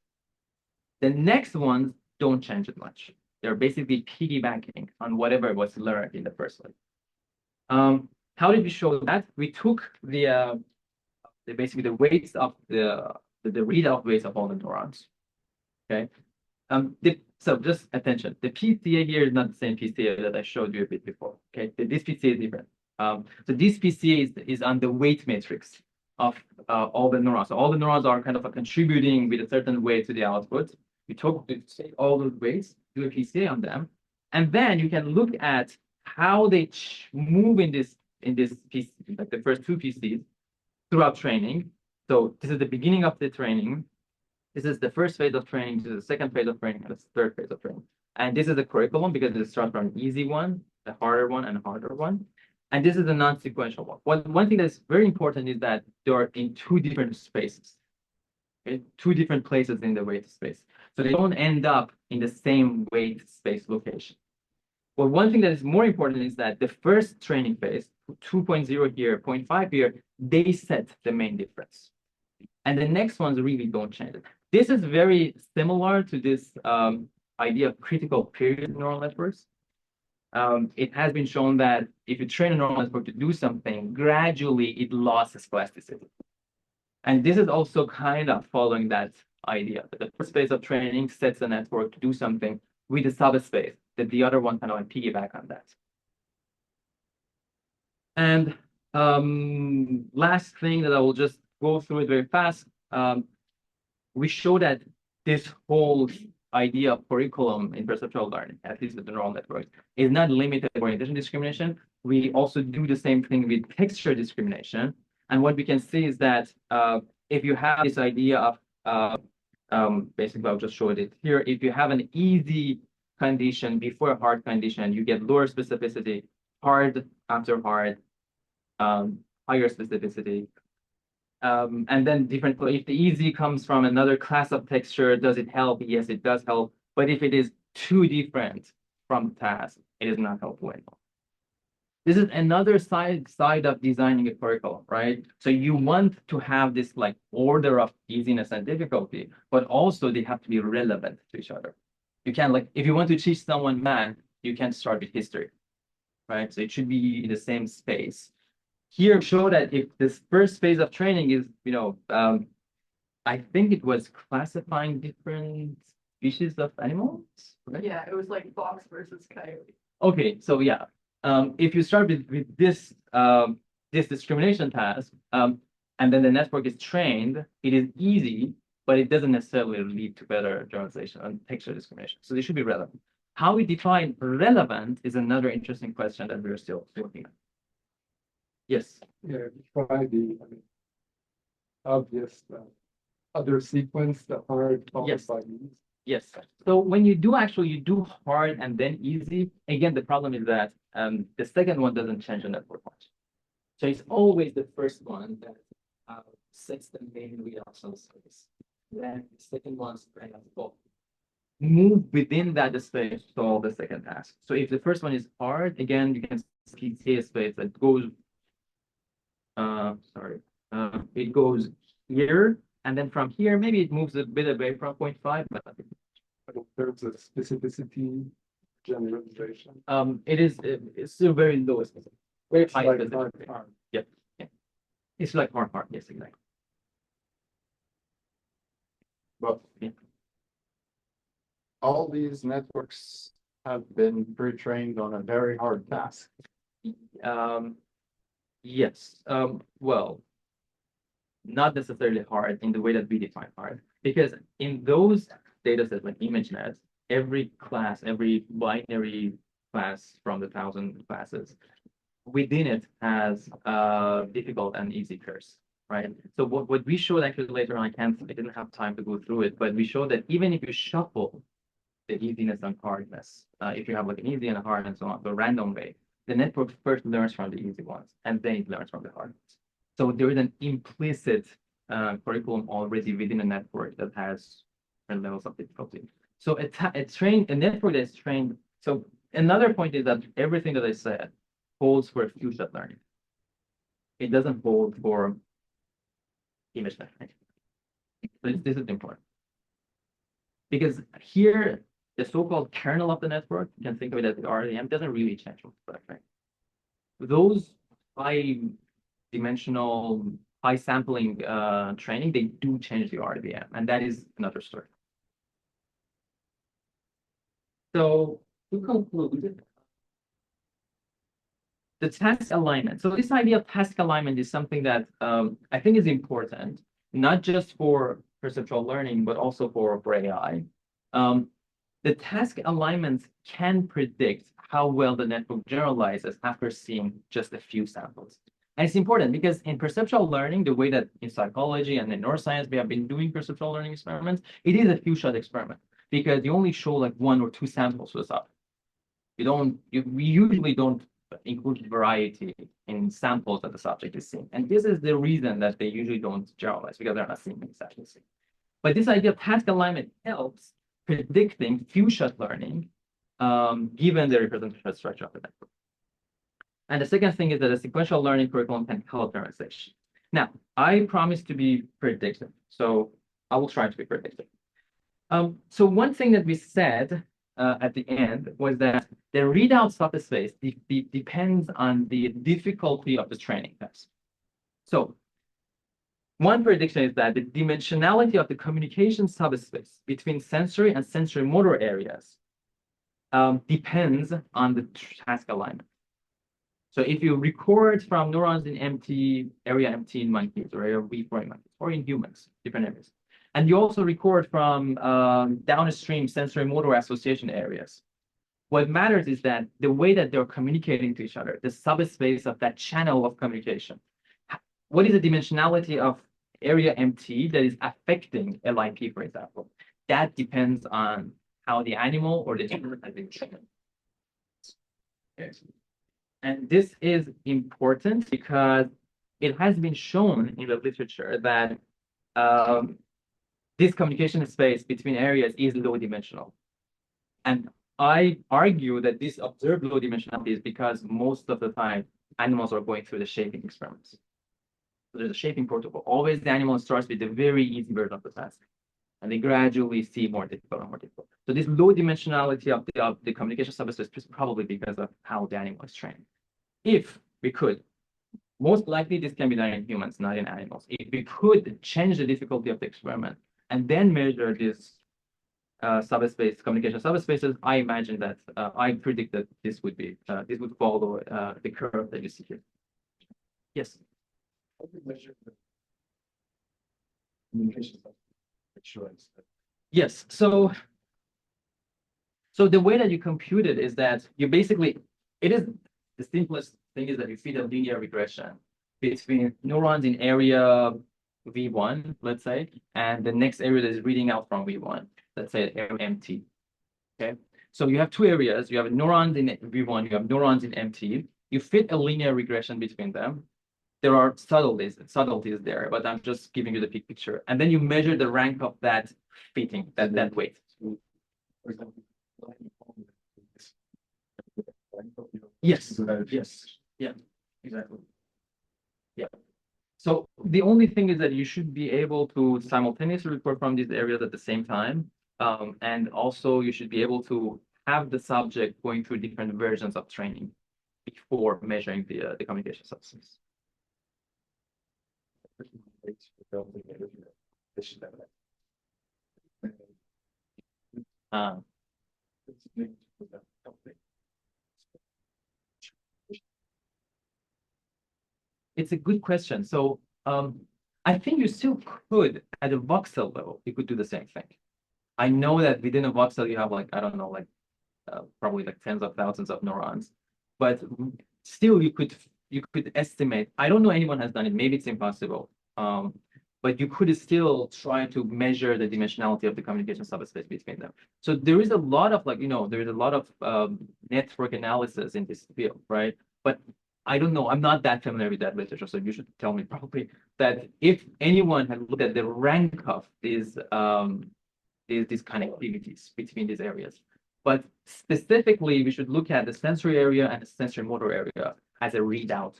A: The next ones don't change it much. They're basically piggybacking on whatever was learned in the first one. How did we show that? We took basically the weights of the readout weights of all the neurons. Okay. So just attention. The PCA here is not the same PCA that I showed you a bit before. Okay. This PCA is different. So this PCA is on the weight matrix of all the neurons. So all the neurons are kind of contributing with a certain weight to the output. You take all those weights, do a PCA on them, and then you can look at how they move in this PC, like the first two PCs throughout training. So this is the beginning of the training. This is the first phase of training. This is the second phase of training, and this is the third phase of training. And this is the curriculum because it starts from an easy one, a harder one, and a harder one. And this is the non-sequential one. One thing that's very important is that they are in two different spaces, okay? Two different places in the weight space. So they don't end up in the same weight space location. Well, one thing that is more important is that the first training phase, 2.0 here, 0.5 here, they set the main difference. And the next ones really don't change it. This is very similar to this idea of critical period neural networks. It has been shown that if you train a neural network to do something, gradually it loses plasticity. And this is also kind of following that idea that the first phase of training sets the network to do something with a subspace, that the other one kind of piggyback on that. And last thing that I will just go through it very fast. We show that this whole idea of curriculum in perceptual learning, at least with the neural networks, is not limited to orientation discrimination. We also do the same thing with texture discrimination. And what we can see is that if you have this idea of, basically, I'll just show it here. If you have an easy condition before a hard condition, you get lower specificity, hard after hard, higher specificity. And then different, if the easy comes from another class of texture, does it help? Yes, it does help. But if it is too different from the task, it is not helpful anymore. This is another side of designing a curriculum, right? So you want to have this like order of easiness and difficulty, but also they have to be relevant to each other. You can't, like, if you want to teach someone math, you can't start with history, right? So it should be in the same space. Here, show that if this first phase of training is, I think it was classifying different species of animals, right?
G: Yeah, it was like fox versus coyote.
A: Okay, so yeah, if you start with this this discrimination task, and then the network is trained, it is easy, but it doesn't necessarily lead to better generalization and texture discrimination. So they should be relevant. How we define relevant is another interesting question that we're still looking at. Yes.
D: Yeah, try the obvious other sequence, the hard followed
A: Yes.
D: by easy.
A: Yes. So when you do you do hard and then easy. Again, the problem is that the second one doesn't change the network much. So it's always the first one that sets the main readout on the space. Then the second one's move within that space to solve the second task. So if the first one is hard, again, you can see a space that goes. It goes here, and then from here, maybe it moves a bit away from 0.5, but
D: But in terms of specificity, generalization.
A: It's still very low specificity. Very
D: It's
A: high
D: like
A: specificity.
D: hard.
A: Yeah. It's like hard, yes, exactly.
E: But
A: Yeah.
E: all these networks have been pre-trained on a very hard task.
A: Yes. Well, not necessarily hard in the way that we define hard, because in those data sets like ImageNet, every class, every binary class from the 1,000 classes, within it has difficult and easy curves, right? So what we showed actually later on, I didn't have time to go through it, but we showed that even if you shuffle the easiness and hardness, if you have like an easy and a hard and so on, the random way, the network first learns from the easy ones, and then it learns from the hard ones. So there is an implicit curriculum already within a network that has different levels of difficulty. So a network that is trained. So another point is that everything that I said holds for few-step learning. It doesn't hold for image learning. But this is important. Because here, the so-called kernel of the network, you can think of it as the RDM, doesn't really change much, right? Those high-dimensional, high-sampling training, they do change the RDM, and that is another story. So to conclude, the task alignment. So this idea of task alignment is something that I think is important, not just for perceptual learning, but also for AI. The task alignments can predict how well the network generalizes after seeing just a few samples. And it's important because in perceptual learning, the way that in psychology and in neuroscience we have been doing perceptual learning experiments, it is a few shot experiment because you only show like 1 or 2 samples to the subject. We usually don't include variety in samples that the subject is seeing. And this is the reason that they usually don't generalize because they're not seeing exactly the same. But this idea of task alignment helps predicting few shot learning given the representation structure of the network. And the second thing is that a sequential learning curriculum can help generalization. Now, I promise to be predictive, so I will try to be predictive. So one thing that we said at the end was that the readout subspace depends on the difficulty of the training test. So one prediction is that the dimensionality of the communication subspace between sensory and sensory motor areas depends on the task alignment. So if you record from neurons in area empty in monkeys or area V4 in monkeys or in humans, different areas, and you also record from downstream sensory motor association areas, what matters is that the way that they're communicating to each other, the subspace of that channel of communication, what is the dimensionality of area MT that is affecting LIP, for example? That depends on how the animal or the human has been trained. Okay. And this is important because it has been shown in the literature that this communication space between areas is low dimensional. And I argue that this observed low dimensionality is because most of the time animals are going through the shaping experiments. So there's a shaping protocol. Always the animal starts with a very easy version of the task, and they gradually see more difficult and more difficult. So this low dimensionality of the communication subspace is probably because of how the animal is trained. If we could, most likely this can be done in humans, not in animals. If we could change the difficulty of the experiment and then measure this subspace, communication subspaces, I imagine that I predict that this would follow the curve that you see here. Yes.
D: How do you measure the communication subspace?
A: Yes. So the way that you compute it is that you basically, the simplest thing is that you feed a linear regression between neurons in area V1, let's say, and the next area that is reading out from V1, let's say area MT. Okay, so you have 2 areas. You have neurons in V1, you have neurons in MT. You fit a linear regression between them. There are subtleties there, but I'm just giving you the big picture. And then you measure the rank of that fitting, that weight.
D: For example,
A: Yes. Yes. Yeah. Exactly. Yeah. So the only thing is that you should be able to simultaneously record from these areas at the same time, and also you should be able to have the subject going through different versions of training before measuring the communication substance. It's a good question. So I think you still could, at a voxel level, you could do the same thing. I know that within a voxel you have like, I don't know, like probably like tens of thousands of neurons, but still you could estimate. I don't know anyone has done it. Maybe it's impossible. But you could still try to measure the dimensionality of the communication subspace between them. So there is a lot of there is a lot of network analysis in this field, right? But I don't know. I'm not that familiar with that literature, so you should tell me probably that if anyone had looked at the rank of these connectivities between these areas. But specifically, we should look at the sensory area and the sensory motor area as a readout.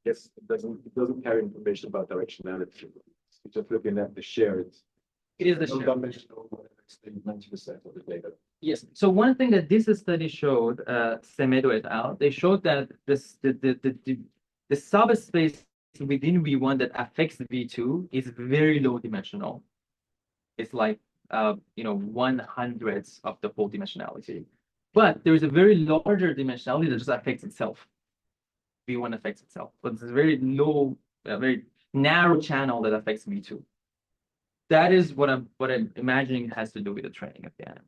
H: Yes, it doesn't carry information about directionality. It's just looking at the shared.
A: It is the shared.
H: Dimensional, 90% of the data.
A: Yes. So one thing that this study showed, Semedo et al., they showed that the subspace within V1 that affects V2 is very low dimensional. It's like 1/100th of the whole dimensionality. But there is a very larger dimensionality that just affects itself. V1 affects itself, but it's a very low, very narrow channel that affects V2. that is what I'm imagining has to do with the training at the end.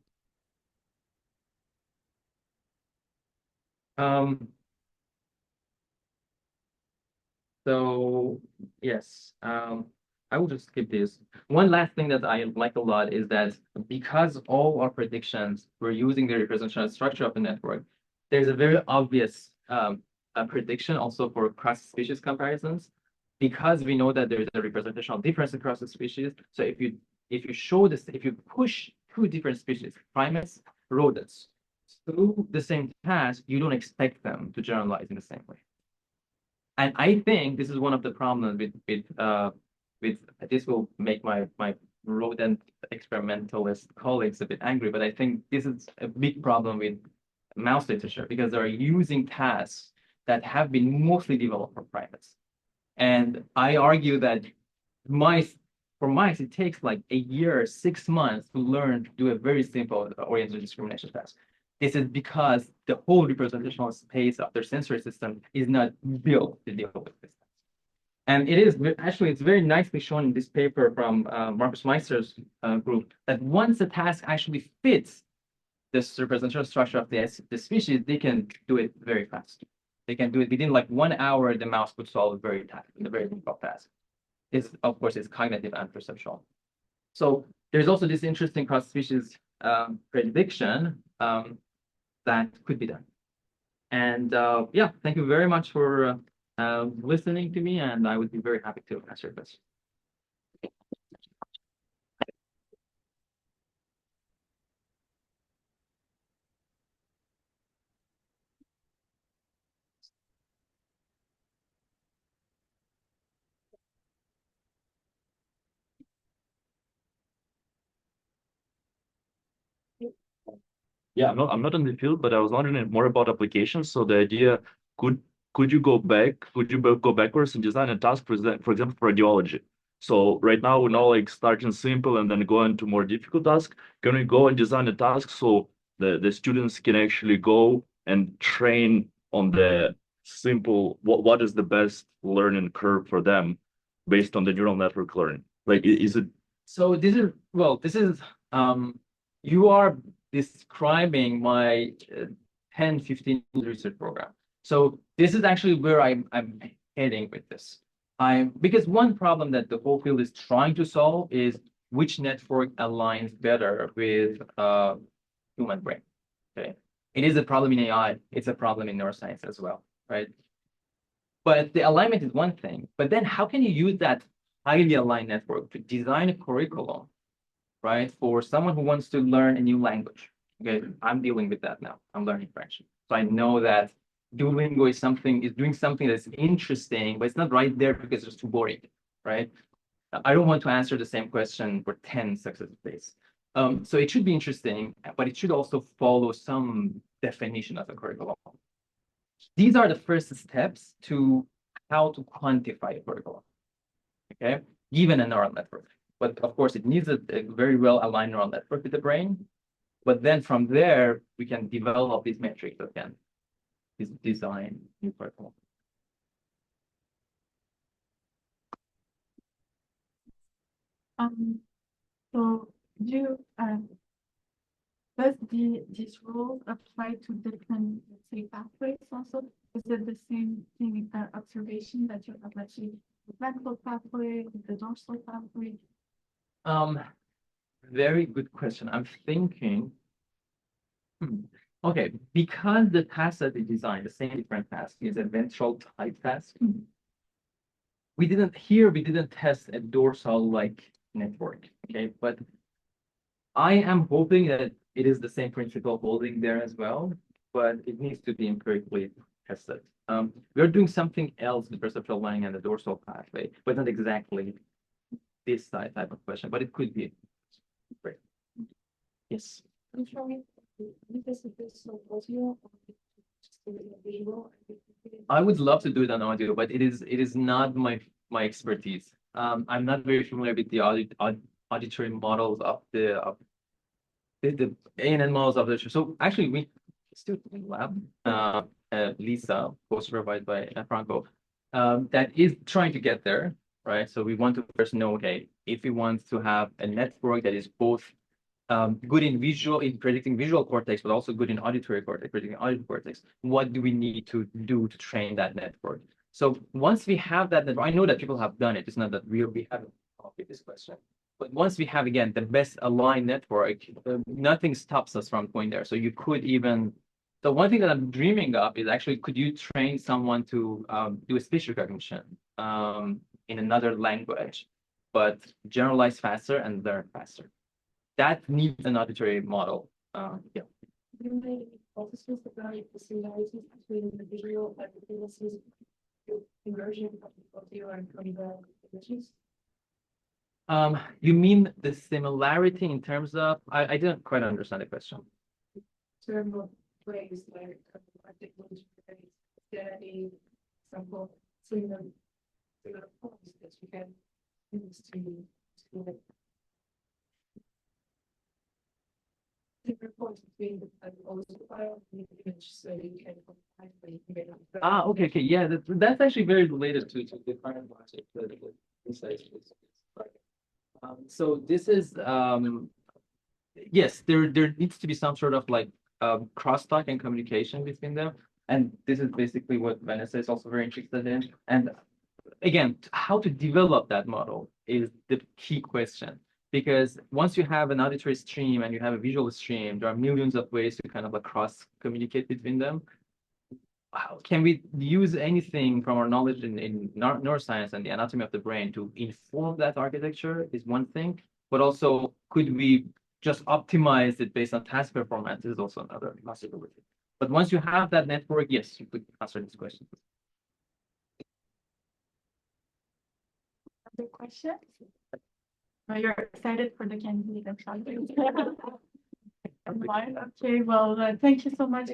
A: So yes, I will just skip this. One last thing that I like a lot is that because all our predictions were using the representational structure of the network, there's a very obvious prediction also for cross-species comparisons, because we know that there is a representational difference across the species. So if you show this, if you push two different species, primates, rodents, through the same task, you don't expect them to generalize in the same way. And I think this is one of the problems with this will make my rodent experimentalist colleagues a bit angry, but I think this is a big problem with mouse literature, because they're using tasks that have been mostly developed for primates. And I argue that for mice, it takes like a year, 6 months to learn to do a very simple orientation discrimination task. This is because the whole representational space of their sensory system is not built to deal with this. And it is actually, it's very nicely shown in this paper from Marcus Meister's group, that once a task actually fits this representational structure of the species, they can do it very fast. They can do it within like 1 hour. The mouse could solve a very difficult task. This, of course, is cognitive and perceptual. So there's also this interesting cross-species prediction that could be done. And yeah, thank you very much for listening to me, and I would be very happy to answer questions.
I: Yeah, I'm not in the field, but I was wondering more about applications. So the idea, could you go backwards and design a task, for example, for radiology? So right now we know like starting simple and then go into more difficult task. Can we go and design a task so the students can actually go and train on the simple, what is the best learning curve for them based on the neural network learning? Like, is it?
A: So this is you are describing my 10, 15 research program. So this is actually where I'm heading with this. Because one problem that the whole field is trying to solve is which network aligns better with human brain. Okay, it is a problem in AI. It's a problem in neuroscience as well, right? But the alignment is one thing. But then how can you use that highly aligned network to design a curriculum, right, for someone who wants to learn a new language? Okay, I'm dealing with that now. I'm learning French. So I know that Duolingo is doing something that's interesting, but it's not right there because it's too boring, right? I don't want to answer the same question for 10 successive days. So it should be interesting, but it should also follow some definition of the curriculum. These are the first steps to how to quantify a curriculum, okay, given a neural network. But of course, it needs a very well-aligned neural network with the brain. But then from there, we can develop these metrics that can design new curriculum.
B: So does these rules apply to different, let's say, pathways also? Is it the same thing observation that you have, let's say, the ventral pathway, the dorsal pathway?
A: Very good question. I'm thinking, okay, because the task that we designed, the same different task, is a ventral type task. We didn't test a dorsal like network, okay? But I am hoping that it is the same principle holding there as well, but it needs to be empirically tested. We're doing something else with perceptual learning and the dorsal pathway, but not exactly this type of question, but it could be. Great. Yes. I would love to do it on audio, but it is not my expertise. I'm not very familiar with the auditory models of the ANN models of the show. So actually, we still in lab, Lisa, co-supervised by Franco, that is trying to get there, right? So we want to first know, okay, if we want to have a network that is both good in predicting visual cortex, but also good in auditory cortex, predicting auditory cortex, what do we need to do to train that network? So once we have that network, I know that people have done it. It's not that we haven't come up with this question. But once we have, again, the best aligned network, nothing stops us from going there. So you could even, the one thing that I'm dreaming of is actually, could you train someone to do a speech recognition in another language, but generalize faster and learn faster? That needs an auditory model. Yeah.
B: You may also speak about the similarities between the visual and the frequencies immersion of the audio and from the images.
A: You mean the similarity in terms of, I didn't quite understand the question.
B: Term of ways like articulation, identity, example, similar points that you can use to like different points between the audio file and the image, so you can combine.
A: Okay, yeah, that's actually very related to the current logic, the insights. So this is yes, there needs to be some sort of like crosstalk and communication between them, and this is basically what Vanessa is also very interested in. And again, how to develop that model is the key question, because once you have an auditory stream and you have a visual stream, there are millions of ways to kind of like cross communicate between them. How can we use anything from our knowledge in neuroscience and the anatomy of the brain to inform that architecture is one thing, but also could we just optimize it based on task performance is also another possibility. But once you have that network, yes, you could answer this question.
B: Other questions? You're excited for the candidate and something. Okay, well, thank you so much.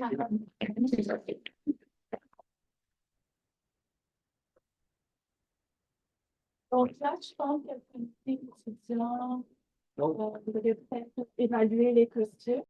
B: Donc là, je pense qu'il y a une petite question. Vous allez peut-être évaluer les costumes.